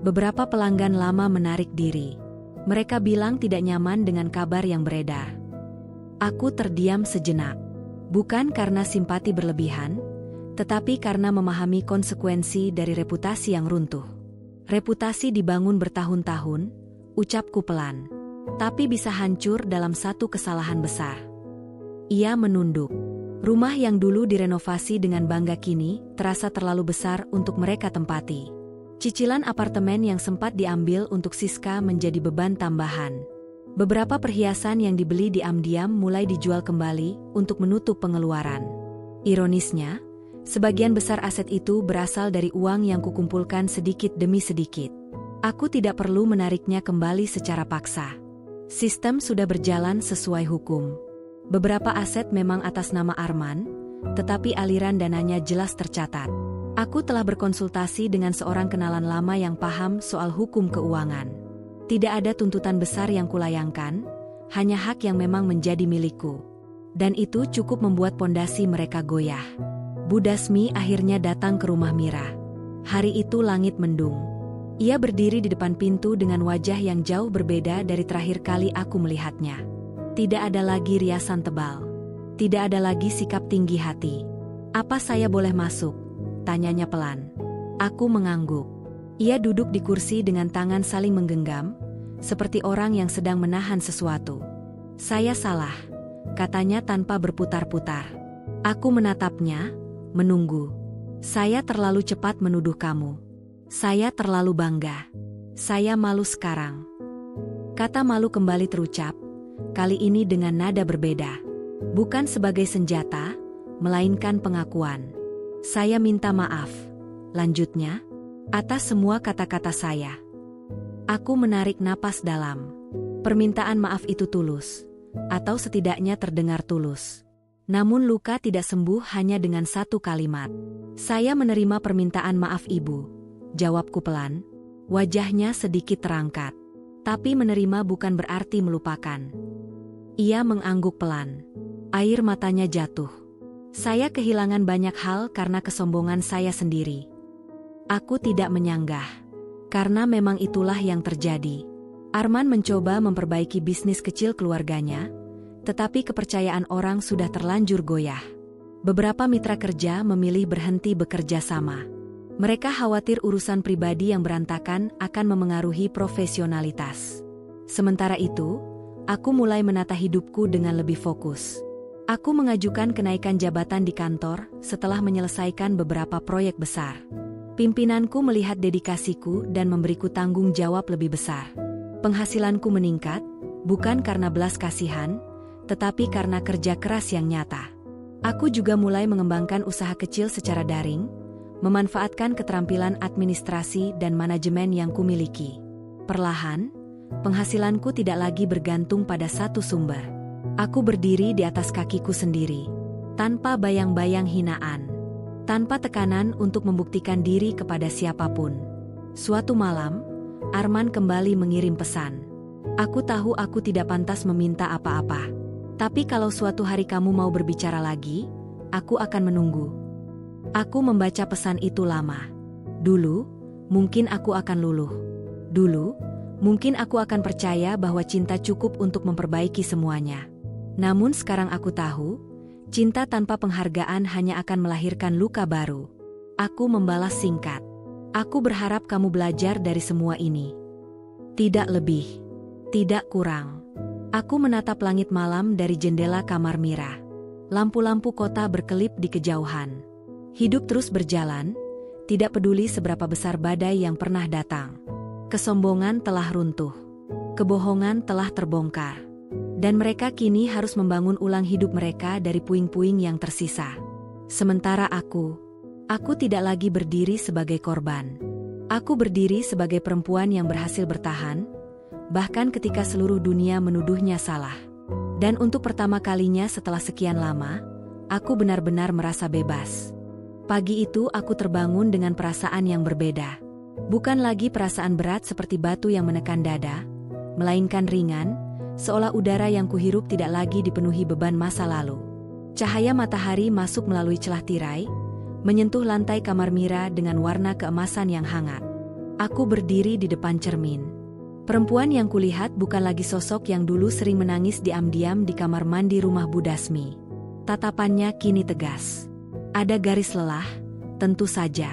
S1: Beberapa pelanggan lama menarik diri. Mereka bilang tidak nyaman dengan kabar yang beredar. Aku terdiam sejenak. Bukan karena simpati berlebihan, tetapi karena memahami konsekuensi dari reputasi yang runtuh. Reputasi dibangun bertahun-tahun, ucapku pelan. Tapi bisa hancur dalam satu kesalahan besar. Ia menunduk. Rumah yang dulu direnovasi dengan bangga kini terasa terlalu besar untuk mereka tempati. Cicilan apartemen yang sempat diambil untuk Siska menjadi beban tambahan. Beberapa perhiasan yang dibeli diam-diam mulai dijual kembali untuk menutup pengeluaran. Ironisnya, sebagian besar aset itu berasal dari uang yang kukumpulkan sedikit demi sedikit. Aku tidak perlu menariknya kembali secara paksa. Sistem sudah berjalan sesuai hukum. Beberapa aset memang atas nama Arman, tetapi aliran dananya jelas tercatat. Aku telah berkonsultasi dengan seorang kenalan lama yang paham soal hukum keuangan. Tidak ada tuntutan besar yang kulayangkan, hanya hak yang memang menjadi milikku. Dan itu cukup membuat pondasi mereka goyah. Budasmi akhirnya datang ke rumah Mira. Hari itu langit mendung. Ia berdiri di depan pintu dengan wajah yang jauh berbeda dari terakhir kali aku melihatnya. Tidak ada lagi riasan tebal. Tidak ada lagi sikap tinggi hati. "Apa saya boleh masuk?" tanyanya pelan. Aku mengangguk. Ia duduk di kursi dengan tangan saling menggenggam, seperti orang yang sedang menahan sesuatu. "Saya salah," katanya tanpa berputar-putar. Aku menatapnya, menunggu. "Saya terlalu cepat menuduh kamu. Saya terlalu bangga. Saya malu sekarang." Kata malu kembali terucap, kali ini dengan nada berbeda. Bukan sebagai senjata, melainkan pengakuan. "Saya minta maaf," lanjutnya, "atas semua kata-kata saya." Aku menarik napas dalam. Permintaan maaf itu tulus, atau setidaknya terdengar tulus. Namun luka tidak sembuh hanya dengan satu kalimat. "Saya menerima permintaan maaf Ibu," jawabku pelan. Wajahnya sedikit terangkat. Tapi menerima bukan berarti melupakan. Ia mengangguk pelan. Air matanya jatuh. "Saya kehilangan banyak hal karena kesombongan saya sendiri. Aku tidak menyanggah. Karena memang itulah yang terjadi." Arman mencoba memperbaiki bisnis kecil keluarganya, tetapi kepercayaan orang sudah terlanjur goyah. Beberapa mitra kerja memilih berhenti bekerja sama. Mereka khawatir urusan pribadi yang berantakan akan memengaruhi profesionalitas. Sementara itu, aku mulai menata hidupku dengan lebih fokus. Aku mengajukan kenaikan jabatan di kantor setelah menyelesaikan beberapa proyek besar. Pimpinanku melihat dedikasiku dan memberiku tanggung jawab lebih besar. Penghasilanku meningkat, bukan karena belas kasihan, tetapi karena kerja keras yang nyata. Aku juga mulai mengembangkan usaha kecil secara daring, memanfaatkan keterampilan administrasi dan manajemen yang kumiliki. Perlahan, penghasilanku tidak lagi bergantung pada satu sumber. Aku berdiri di atas kakiku sendiri, tanpa bayang-bayang hinaan, tanpa tekanan untuk membuktikan diri kepada siapapun. Suatu malam, Arman kembali mengirim pesan. "Aku tahu aku tidak pantas meminta apa-apa. Tapi kalau suatu hari kamu mau berbicara lagi, aku akan menunggu." Aku membaca pesan itu lama. Dulu, mungkin aku akan luluh. Dulu, mungkin aku akan percaya bahwa cinta cukup untuk memperbaiki semuanya. Namun sekarang aku tahu, cinta tanpa penghargaan hanya akan melahirkan luka baru. Aku membalas singkat. "Aku berharap kamu belajar dari semua ini. Tidak lebih, tidak kurang." Aku menatap langit malam dari jendela kamar Mira. Lampu-lampu kota berkelip di kejauhan. Hidup terus berjalan, tidak peduli seberapa besar badai yang pernah datang. Kesombongan telah runtuh. Kebohongan telah terbongkar. Dan mereka kini harus membangun ulang hidup mereka dari puing-puing yang tersisa. Sementara aku tidak lagi berdiri sebagai korban. Aku berdiri sebagai perempuan yang berhasil bertahan, bahkan ketika seluruh dunia menuduhnya salah. Dan untuk pertama kalinya setelah sekian lama, aku benar-benar merasa bebas. Pagi itu aku terbangun dengan perasaan yang berbeda. Bukan lagi perasaan berat seperti batu yang menekan dada, melainkan ringan, seolah udara yang kuhirup tidak lagi dipenuhi beban masa lalu. Cahaya matahari masuk melalui celah tirai, menyentuh lantai kamar Mira dengan warna keemasan yang hangat. Aku berdiri di depan cermin. Perempuan yang kulihat bukan lagi sosok yang dulu sering menangis diam-diam di kamar mandi rumah Budasmi. Tatapannya kini tegas. Ada garis lelah, tentu saja.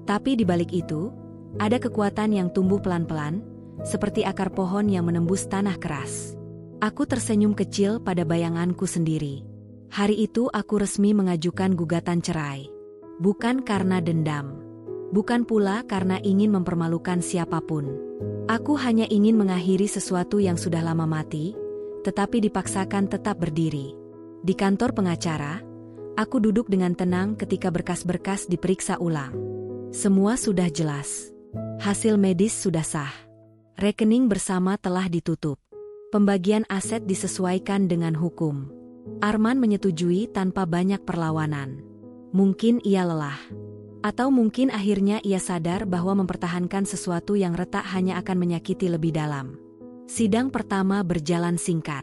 S1: Tapi di balik itu, ada kekuatan yang tumbuh pelan-pelan, seperti akar pohon yang menembus tanah keras. Aku tersenyum kecil pada bayanganku sendiri. Hari itu aku resmi mengajukan gugatan cerai. Bukan karena dendam. Bukan pula karena ingin mempermalukan siapapun. Aku hanya ingin mengakhiri sesuatu yang sudah lama mati, tetapi dipaksakan tetap berdiri. Di kantor pengacara, aku duduk dengan tenang ketika berkas-berkas diperiksa ulang. Semua sudah jelas. Hasil medis sudah sah. Rekening bersama telah ditutup. Pembagian aset disesuaikan dengan hukum. Arman menyetujui tanpa banyak perlawanan. Mungkin ia lelah. Atau mungkin akhirnya ia sadar bahwa mempertahankan sesuatu yang retak hanya akan menyakiti lebih dalam. Sidang pertama berjalan singkat.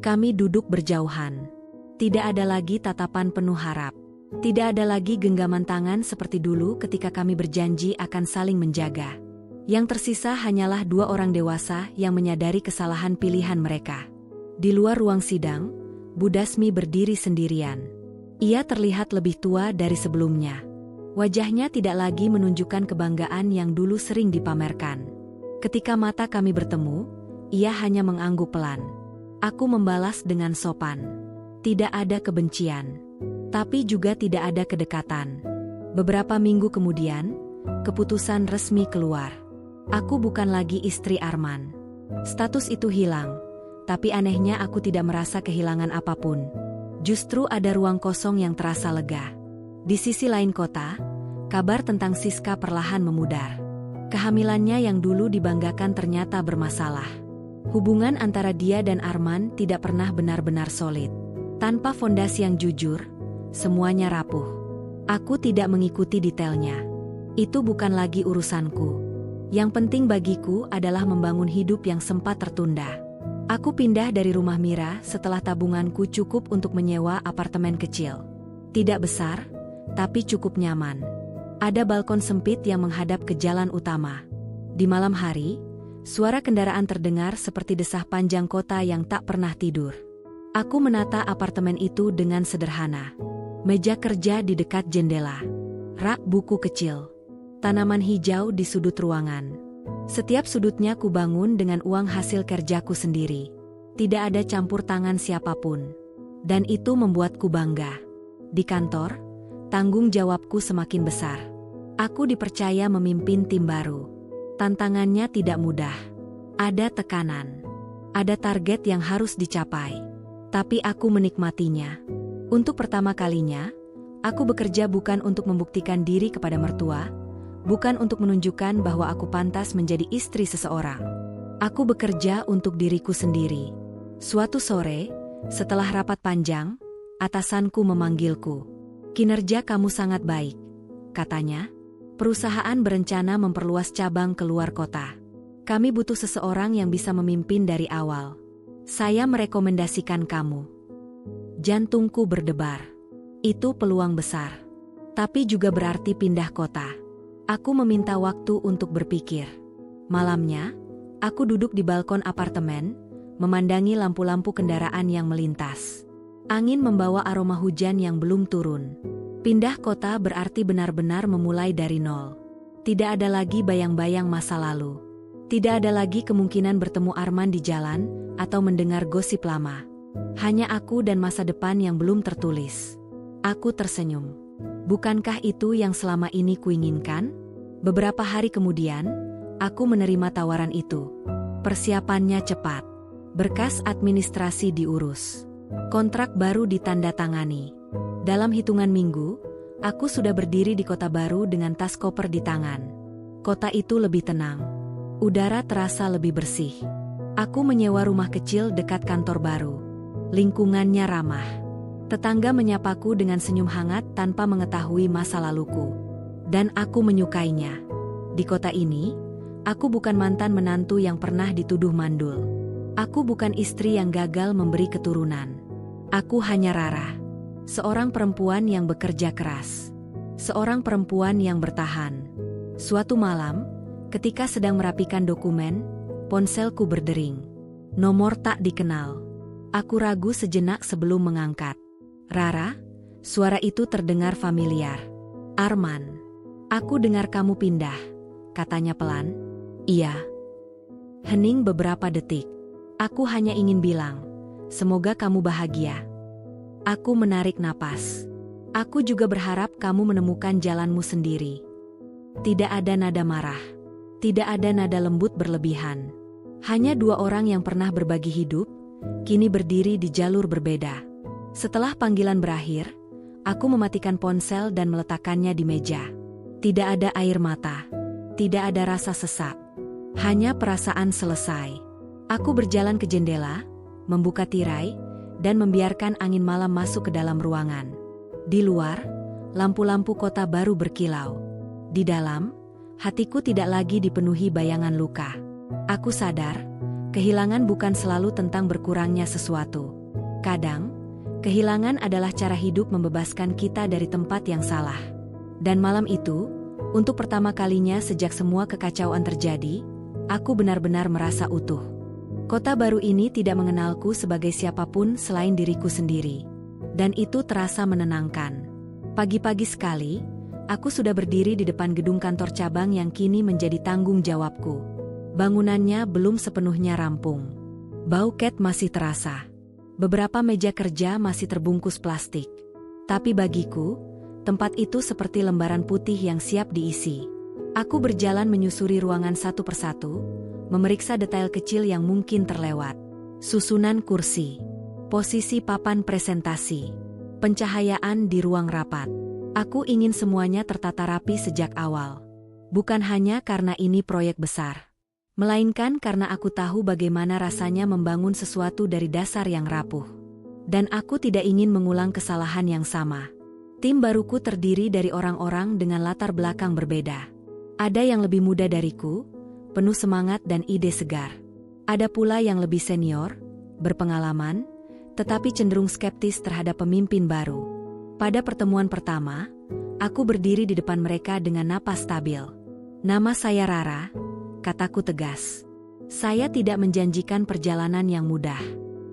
S1: Kami duduk berjauhan. Tidak ada lagi tatapan penuh harap. Tidak ada lagi genggaman tangan seperti dulu ketika kami berjanji akan saling menjaga. Yang tersisa hanyalah 2 orang dewasa yang menyadari kesalahan pilihan mereka. Di luar ruang sidang, Bu Dasmi berdiri sendirian. Ia terlihat lebih tua dari sebelumnya. Wajahnya tidak lagi menunjukkan kebanggaan yang dulu sering dipamerkan. Ketika mata kami bertemu, ia hanya mengangguk pelan. Aku membalas dengan sopan. Tidak ada kebencian. Tapi juga tidak ada kedekatan. Beberapa minggu kemudian, keputusan resmi keluar. Aku bukan lagi istri Arman. Status itu hilang, tapi anehnya aku tidak merasa kehilangan apapun. Justru ada ruang kosong yang terasa lega. Di sisi lain kota, kabar tentang Siska perlahan memudar. Kehamilannya yang dulu dibanggakan ternyata bermasalah. Hubungan antara dia dan Arman tidak pernah benar-benar solid. Tanpa fondasi yang jujur, semuanya rapuh. Aku tidak mengikuti detailnya. Itu bukan lagi urusanku. Yang penting bagiku adalah membangun hidup yang sempat tertunda. Aku pindah dari rumah Mira setelah tabunganku cukup untuk menyewa apartemen kecil. Tidak besar, tapi cukup nyaman. Ada balkon sempit yang menghadap ke jalan utama. Di malam hari, suara kendaraan terdengar seperti desah panjang kota yang tak pernah tidur. Aku menata apartemen itu dengan sederhana. Meja kerja di dekat jendela. Rak buku kecil. Tanaman hijau di sudut ruangan. Setiap sudutnya kubangun dengan uang hasil kerjaku sendiri. Tidak ada campur tangan siapapun. Dan itu membuatku bangga. Di kantor, tanggung jawabku semakin besar. Aku dipercaya memimpin tim baru. Tantangannya tidak mudah. Ada tekanan. Ada target yang harus dicapai. Tapi aku menikmatinya. Untuk pertama kalinya, aku bekerja bukan untuk membuktikan diri kepada mertua, bukan untuk menunjukkan bahwa aku pantas menjadi istri seseorang. Aku bekerja untuk diriku sendiri. Suatu sore, setelah rapat panjang, atasanku memanggilku. "Kinerja kamu sangat baik," katanya. "Perusahaan berencana memperluas cabang ke luar kota. Kami butuh seseorang yang bisa memimpin dari awal. Saya merekomendasikan kamu." Jantungku berdebar. Itu peluang besar. Tapi juga berarti pindah kota. Aku meminta waktu untuk berpikir. Malamnya, aku duduk di balkon apartemen, memandangi lampu-lampu kendaraan yang melintas. Angin membawa aroma hujan yang belum turun. Pindah kota berarti benar-benar memulai dari nol. Tidak ada lagi bayang-bayang masa lalu. Tidak ada lagi kemungkinan bertemu Arman di jalan atau mendengar gosip lama. Hanya aku dan masa depan yang belum tertulis. Aku tersenyum. Bukankah itu yang selama ini kuinginkan? Beberapa hari kemudian, aku menerima tawaran itu. Persiapannya cepat. Berkas administrasi diurus. Kontrak baru ditandatangani. Dalam hitungan minggu, aku sudah berdiri di kota baru dengan tas koper di tangan. Kota itu lebih tenang. Udara terasa lebih bersih. Aku menyewa rumah kecil dekat kantor baru. Lingkungannya ramah. Tetangga menyapaku dengan senyum hangat tanpa mengetahui masa laluku. Dan aku menyukainya. Di kota ini, aku bukan mantan menantu yang pernah dituduh mandul. Aku bukan istri yang gagal memberi keturunan. Aku hanya Rara. Seorang perempuan yang bekerja keras. Seorang perempuan yang bertahan. Suatu malam, ketika sedang merapikan dokumen, ponselku berdering. Nomor tak dikenal. Aku ragu sejenak sebelum mengangkat. "Rara," suara itu terdengar familiar. "Arman, aku dengar kamu pindah," katanya pelan. "Iya." Hening beberapa detik. "Aku hanya ingin bilang, semoga kamu bahagia." Aku menarik napas. "Aku juga berharap kamu menemukan jalanmu sendiri." Tidak ada nada marah. Tidak ada nada lembut berlebihan. Hanya 2 orang yang pernah berbagi hidup, kini berdiri di jalur berbeda. Setelah panggilan berakhir, aku mematikan ponsel dan meletakkannya di meja. Tidak ada air mata. Tidak ada rasa sesak. Hanya perasaan selesai. Aku berjalan ke jendela, membuka tirai, dan membiarkan angin malam masuk ke dalam ruangan. Di luar, lampu-lampu kota baru berkilau. Di dalam, hatiku tidak lagi dipenuhi bayangan luka. Aku sadar, kehilangan bukan selalu tentang berkurangnya sesuatu. Kadang, kehilangan adalah cara hidup membebaskan kita dari tempat yang salah. Dan malam itu, Untuk pertama kalinya sejak semua kekacauan terjadi, aku benar-benar merasa utuh. Kota baru ini tidak mengenalku sebagai siapapun selain diriku sendiri. Dan itu terasa menenangkan. Pagi-pagi sekali, aku sudah berdiri di depan gedung kantor cabang yang kini menjadi tanggung jawabku. Bangunannya belum sepenuhnya rampung. Bau cat masih terasa. Beberapa meja kerja masih terbungkus plastik. Tapi bagiku, tempat itu seperti lembaran putih yang siap diisi. Aku berjalan menyusuri ruangan satu persatu, memeriksa detail kecil yang mungkin terlewat. Susunan kursi, posisi papan presentasi, pencahayaan di ruang rapat. Aku ingin semuanya tertata rapi sejak awal. Bukan hanya karena ini proyek besar, melainkan karena aku tahu bagaimana rasanya membangun sesuatu dari dasar yang rapuh. Dan aku tidak ingin mengulang kesalahan yang sama. Tim baruku terdiri dari orang-orang dengan latar belakang berbeda. Ada yang lebih muda dariku, penuh semangat dan ide segar. Ada pula yang lebih senior, berpengalaman, tetapi cenderung skeptis terhadap pemimpin baru. Pada pertemuan pertama, aku berdiri di depan mereka dengan napas stabil. "Nama saya Rara," kataku tegas. "Saya tidak menjanjikan perjalanan yang mudah,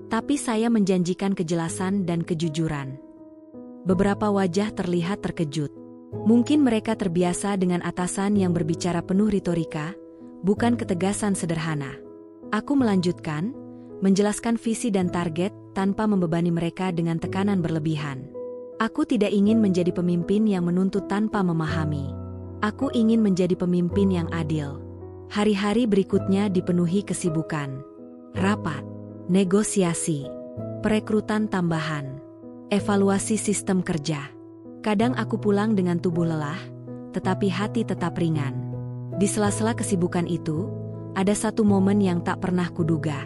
S1: tapi saya menjanjikan kejelasan dan kejujuran." Beberapa wajah terlihat terkejut. Mungkin mereka terbiasa dengan atasan yang berbicara penuh retorika, bukan ketegasan sederhana. Aku melanjutkan, menjelaskan visi dan target tanpa membebani mereka dengan tekanan berlebihan. Aku tidak ingin menjadi pemimpin yang menuntut tanpa memahami. Aku ingin menjadi pemimpin yang adil. Hari-hari berikutnya dipenuhi kesibukan. Rapat, negosiasi, perekrutan tambahan, evaluasi sistem kerja. Kadang aku pulang dengan tubuh lelah, tetapi hati tetap ringan. Di sela-sela kesibukan itu, ada satu momen yang tak pernah kuduga.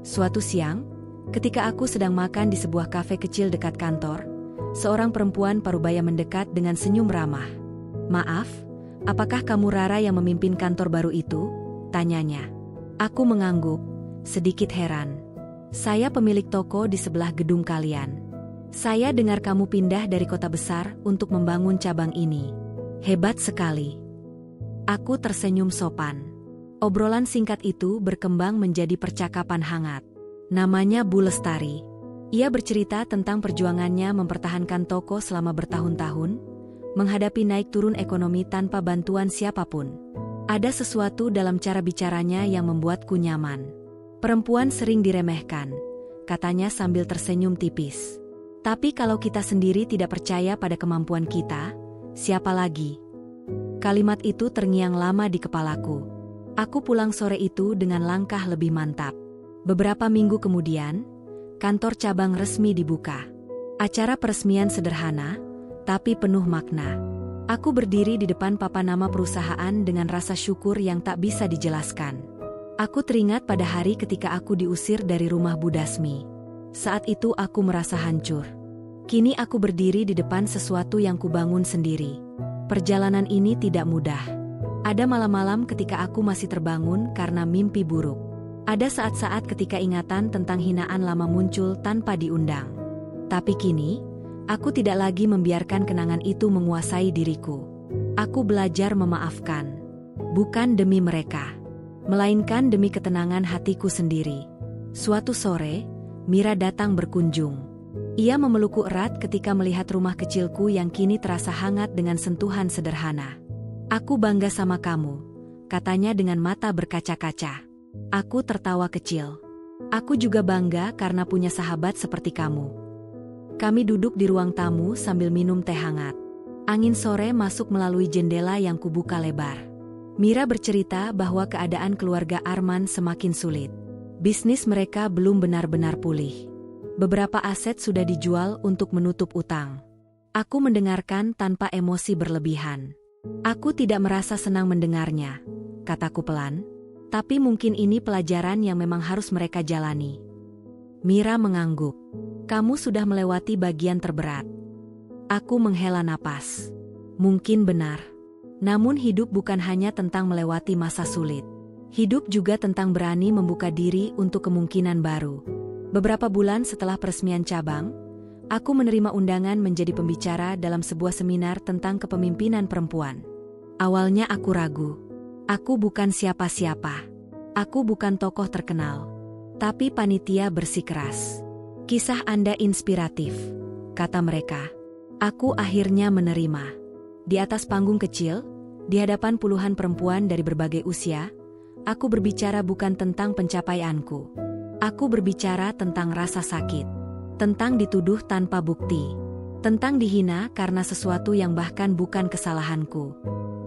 S1: Suatu siang, ketika aku sedang makan di sebuah kafe kecil dekat kantor, seorang perempuan parubaya mendekat dengan senyum ramah. "Maaf, apakah kamu Rara yang memimpin kantor baru itu?" tanyanya. Aku mengangguk, sedikit heran. "Saya pemilik toko di sebelah gedung kalian. Saya dengar kamu pindah dari kota besar untuk membangun cabang ini. Hebat sekali." Aku tersenyum sopan. Obrolan singkat itu berkembang menjadi percakapan hangat. Namanya Bu Lestari. Ia bercerita tentang perjuangannya mempertahankan toko selama bertahun-tahun, menghadapi naik turun ekonomi tanpa bantuan siapapun. Ada sesuatu dalam cara bicaranya yang membuatku nyaman. "Perempuan sering diremehkan," katanya sambil tersenyum tipis. "Tapi kalau kita sendiri tidak percaya pada kemampuan kita, siapa lagi?" Kalimat itu terngiang lama di kepalaku. Aku pulang sore itu dengan langkah lebih mantap. Beberapa minggu kemudian, kantor cabang resmi dibuka. Acara peresmian sederhana, tapi penuh makna. Aku berdiri di depan papan nama perusahaan dengan rasa syukur yang tak bisa dijelaskan. Aku teringat pada hari ketika aku diusir dari rumah Bu Dasmi. Saat itu aku merasa hancur. Kini aku berdiri di depan sesuatu yang kubangun sendiri. Perjalanan ini tidak mudah. Ada malam-malam ketika aku masih terbangun karena mimpi buruk. Ada saat-saat ketika ingatan tentang hinaan lama muncul tanpa diundang. Tapi kini, aku tidak lagi membiarkan kenangan itu menguasai diriku. Aku belajar memaafkan. Bukan demi mereka, melainkan demi ketenangan hatiku sendiri. Suatu sore, Mira datang berkunjung. Ia memelukku erat ketika melihat rumah kecilku yang kini terasa hangat dengan sentuhan sederhana. "Aku bangga sama kamu," katanya dengan mata berkaca-kaca. Aku tertawa kecil. "Aku juga bangga karena punya sahabat seperti kamu." Kami duduk di ruang tamu sambil minum teh hangat. Angin sore masuk melalui jendela yang kubuka lebar. Mira bercerita bahwa keadaan keluarga Arman semakin sulit. Bisnis mereka belum benar-benar pulih. Beberapa aset sudah dijual untuk menutup utang. Aku mendengarkan tanpa emosi berlebihan. "Aku tidak merasa senang mendengarnya," kataku pelan. "Tapi mungkin ini pelajaran yang memang harus mereka jalani." Mira mengangguk. "Kamu sudah melewati bagian terberat." Aku menghela napas. Mungkin benar. Namun hidup bukan hanya tentang melewati masa sulit. Hidup juga tentang berani membuka diri untuk kemungkinan baru. Beberapa bulan setelah peresmian cabang, aku menerima undangan menjadi pembicara dalam sebuah seminar tentang kepemimpinan perempuan. Awalnya aku ragu. Aku bukan siapa-siapa. Aku bukan tokoh terkenal. Tapi panitia bersikeras. Kisah Anda inspiratif, kata mereka. Aku akhirnya menerima. Di atas panggung kecil, di hadapan puluhan perempuan dari berbagai usia, aku berbicara bukan tentang pencapaianku. Aku berbicara tentang rasa sakit, tentang dituduh tanpa bukti, tentang dihina karena sesuatu yang bahkan bukan kesalahanku,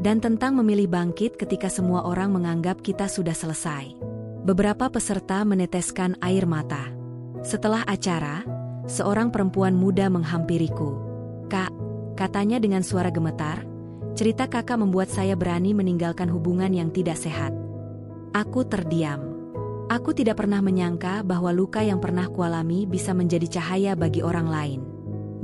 S1: dan tentang memilih bangkit ketika semua orang menganggap kita sudah selesai. Beberapa peserta meneteskan air mata. Setelah acara, seorang perempuan muda menghampiriku. "Kak," katanya dengan suara gemetar, "cerita kakak membuat saya berani meninggalkan hubungan yang tidak sehat." Aku terdiam. Aku tidak pernah menyangka bahwa luka yang pernah kualami bisa menjadi cahaya bagi orang lain.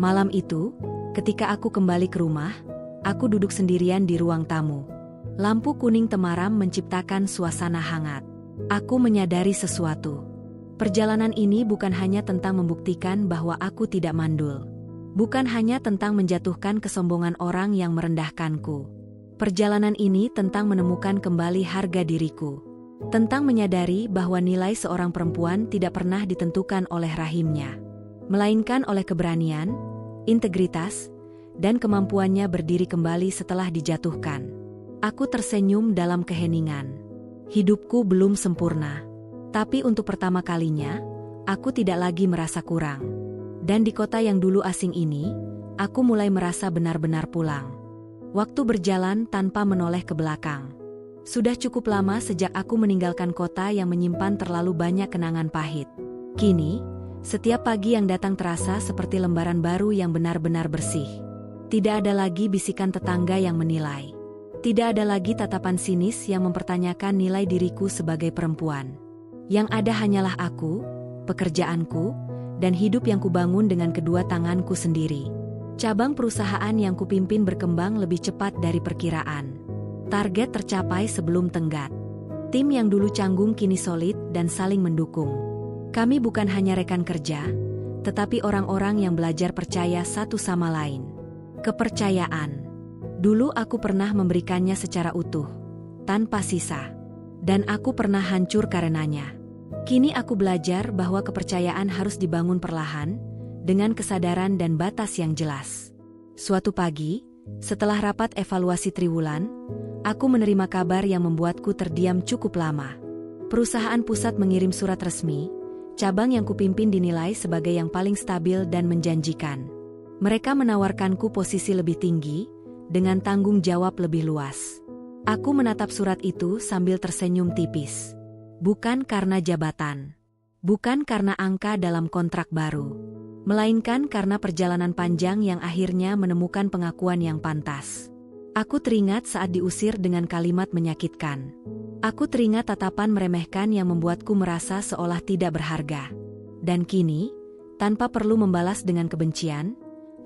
S1: Malam itu, ketika aku kembali ke rumah, aku duduk sendirian di ruang tamu. Lampu kuning temaram menciptakan suasana hangat. Aku menyadari sesuatu. Perjalanan ini bukan hanya tentang membuktikan bahwa aku tidak mandul. Bukan hanya tentang menjatuhkan kesombongan orang yang merendahkanku. Perjalanan ini tentang menemukan kembali harga diriku. Tentang menyadari bahwa nilai seorang perempuan tidak pernah ditentukan oleh rahimnya, melainkan oleh keberanian, integritas, dan kemampuannya berdiri kembali setelah dijatuhkan. Aku tersenyum dalam keheningan. Hidupku belum sempurna. Tapi untuk pertama kalinya, aku tidak lagi merasa kurang. Dan di kota yang dulu asing ini, aku mulai merasa benar-benar pulang. Waktu berjalan tanpa menoleh ke belakang. Sudah cukup lama sejak aku meninggalkan kota yang menyimpan terlalu banyak kenangan pahit. Kini, setiap pagi yang datang terasa seperti lembaran baru yang benar-benar bersih. Tidak ada lagi bisikan tetangga yang menilai. Tidak ada lagi tatapan sinis yang mempertanyakan nilai diriku sebagai perempuan. Yang ada hanyalah aku, pekerjaanku, dan hidup yang kubangun dengan kedua tanganku sendiri. Cabang perusahaan yang kupimpin berkembang lebih cepat dari perkiraan. Target tercapai sebelum tenggat. Tim yang dulu canggung kini solid dan saling mendukung. Kami bukan hanya rekan kerja, tetapi orang-orang yang belajar percaya satu sama lain. Kepercayaan. Dulu aku pernah memberikannya secara utuh, tanpa sisa. Dan aku pernah hancur karenanya. Kini aku belajar bahwa kepercayaan harus dibangun perlahan, dengan kesadaran dan batas yang jelas. Suatu pagi, setelah rapat evaluasi triwulan, aku menerima kabar yang membuatku terdiam cukup lama. Perusahaan pusat mengirim surat resmi, cabang yang kupimpin dinilai sebagai yang paling stabil dan menjanjikan. Mereka menawarkanku posisi lebih tinggi, dengan tanggung jawab lebih luas. Aku menatap surat itu sambil tersenyum tipis. Bukan karena jabatan. Bukan karena angka dalam kontrak baru. Melainkan karena perjalanan panjang yang akhirnya menemukan pengakuan yang pantas. Aku teringat saat diusir dengan kalimat menyakitkan. Aku teringat tatapan meremehkan yang membuatku merasa seolah tidak berharga. Dan kini, tanpa perlu membalas dengan kebencian,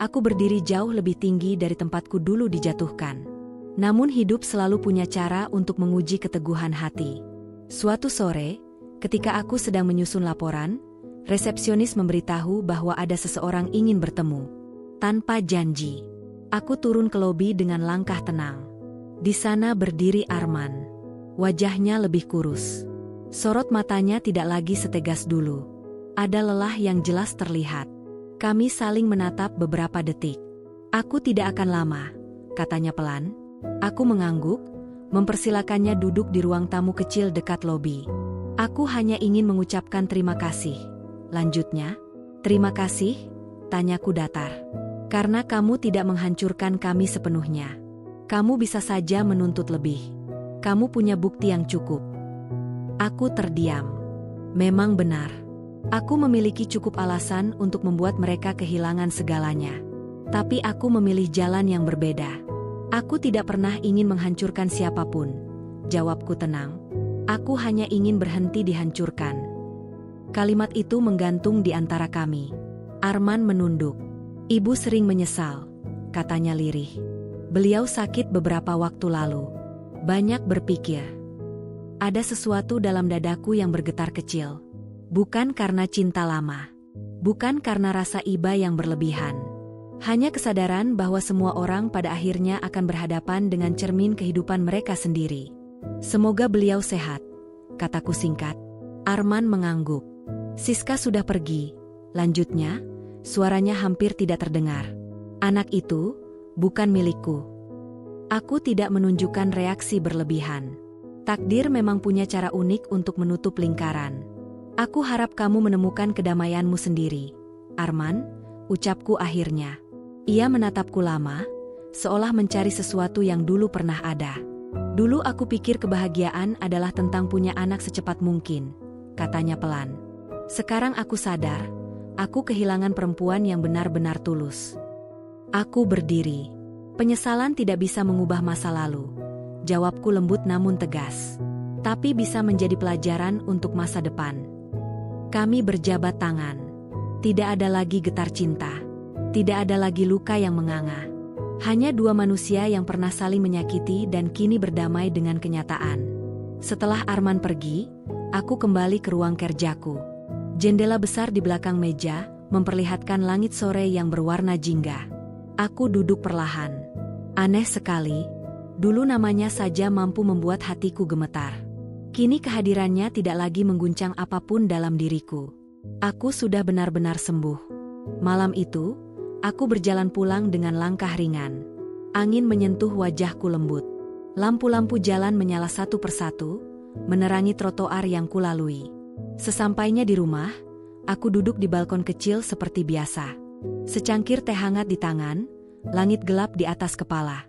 S1: aku berdiri jauh lebih tinggi dari tempatku dulu dijatuhkan. Namun hidup selalu punya cara untuk menguji keteguhan hati. Suatu sore, ketika aku sedang menyusun laporan, resepsionis memberitahu bahwa ada seseorang ingin bertemu. Tanpa janji, aku turun ke lobi dengan langkah tenang. Di sana berdiri Arman. Wajahnya lebih kurus. Sorot matanya tidak lagi setegas dulu. Ada lelah yang jelas terlihat. Kami saling menatap beberapa detik. "Aku tidak akan lama," katanya pelan. Aku mengangguk, mempersilakannya duduk di ruang tamu kecil dekat lobi. "Aku hanya ingin mengucapkan terima kasih," lanjutnya. "Terima kasih?" tanyaku datar. "Karena kamu tidak menghancurkan kami sepenuhnya. Kamu bisa saja menuntut lebih. Kamu punya bukti yang cukup." Aku terdiam. Memang benar. Aku memiliki cukup alasan untuk membuat mereka kehilangan segalanya. Tapi aku memilih jalan yang berbeda. "Aku tidak pernah ingin menghancurkan siapapun," jawabku tenang. "Aku hanya ingin berhenti dihancurkan." Kalimat itu menggantung di antara kami. Arman menunduk. "Ibu sering menyesal," katanya lirih. "Beliau sakit beberapa waktu lalu. Banyak berpikir. Ada sesuatu dalam dadaku yang bergetar kecil. Bukan karena cinta lama. Bukan karena rasa iba yang berlebihan. Hanya kesadaran bahwa semua orang pada akhirnya akan berhadapan dengan cermin kehidupan mereka sendiri. Semoga beliau sehat, kataku singkat. Arman mengangguk. Siska sudah pergi, lanjutnya, suaranya hampir tidak terdengar. Anak itu bukan milikku. Aku tidak menunjukkan reaksi berlebihan. Takdir memang punya cara unik untuk menutup lingkaran. Aku harap kamu menemukan kedamaianmu sendiri, Arman, ucapku akhirnya. Ia menatapku lama, seolah mencari sesuatu yang dulu pernah ada. Dulu aku pikir kebahagiaan adalah tentang punya anak secepat mungkin, katanya pelan. Sekarang aku sadar, aku kehilangan perempuan yang benar-benar tulus. Aku berdiri. Penyesalan tidak bisa mengubah masa lalu. Jawabku lembut namun tegas. Tapi bisa menjadi pelajaran untuk masa depan. Kami berjabat tangan. Tidak ada lagi getar cinta. Tidak ada lagi luka yang menganga. Hanya dua manusia yang pernah saling menyakiti dan kini berdamai dengan kenyataan. Setelah Arman pergi, aku kembali ke ruang kerjaku. Jendela besar di belakang meja memperlihatkan langit sore yang berwarna jingga. Aku duduk perlahan. Aneh sekali, dulu namanya saja mampu membuat hatiku gemetar. Kini kehadirannya tidak lagi mengguncang apapun dalam diriku. Aku sudah benar-benar sembuh. Malam itu, aku berjalan pulang dengan langkah ringan. Angin menyentuh wajahku lembut. Lampu-lampu jalan menyala satu persatu, menerangi trotoar yang kulalui. Sesampainya di rumah, aku duduk di balkon kecil seperti biasa. Secangkir teh hangat di tangan, langit gelap di atas kepala.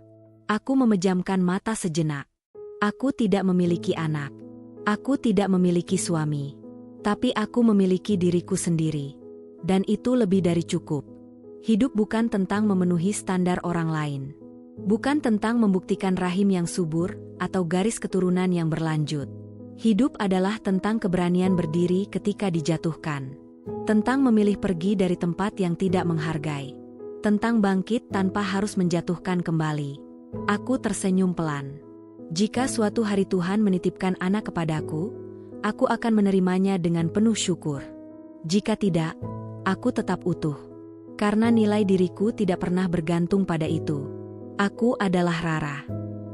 S1: Aku memejamkan mata sejenak. Aku tidak memiliki anak. Aku tidak memiliki suami. Tapi aku memiliki diriku sendiri. Dan itu lebih dari cukup. Hidup bukan tentang memenuhi standar orang lain. Bukan tentang membuktikan rahim yang subur atau garis keturunan yang berlanjut. Hidup adalah tentang keberanian berdiri ketika dijatuhkan. Tentang memilih pergi dari tempat yang tidak menghargai. Tentang bangkit tanpa harus menjatuhkan kembali. Aku tersenyum pelan. Jika suatu hari Tuhan menitipkan anak kepadaku, aku akan menerimanya dengan penuh syukur. Jika tidak, aku tetap utuh. Karena nilai diriku tidak pernah bergantung pada itu. Aku adalah Rara.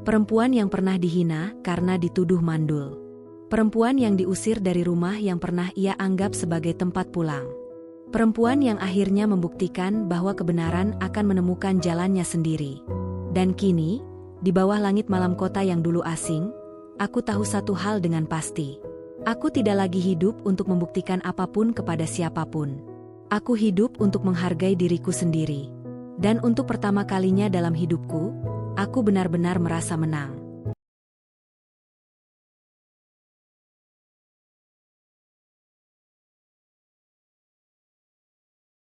S1: Perempuan yang pernah dihina karena dituduh mandul. Perempuan yang diusir dari rumah yang pernah ia anggap sebagai tempat pulang. Perempuan yang akhirnya membuktikan bahwa kebenaran akan menemukan jalannya sendiri. Dan kini, di bawah langit malam kota yang dulu asing, aku tahu satu hal dengan pasti. Aku tidak lagi hidup untuk membuktikan apapun kepada siapapun. Aku hidup untuk menghargai diriku sendiri. Dan untuk pertama kalinya dalam hidupku, aku benar-benar merasa menang.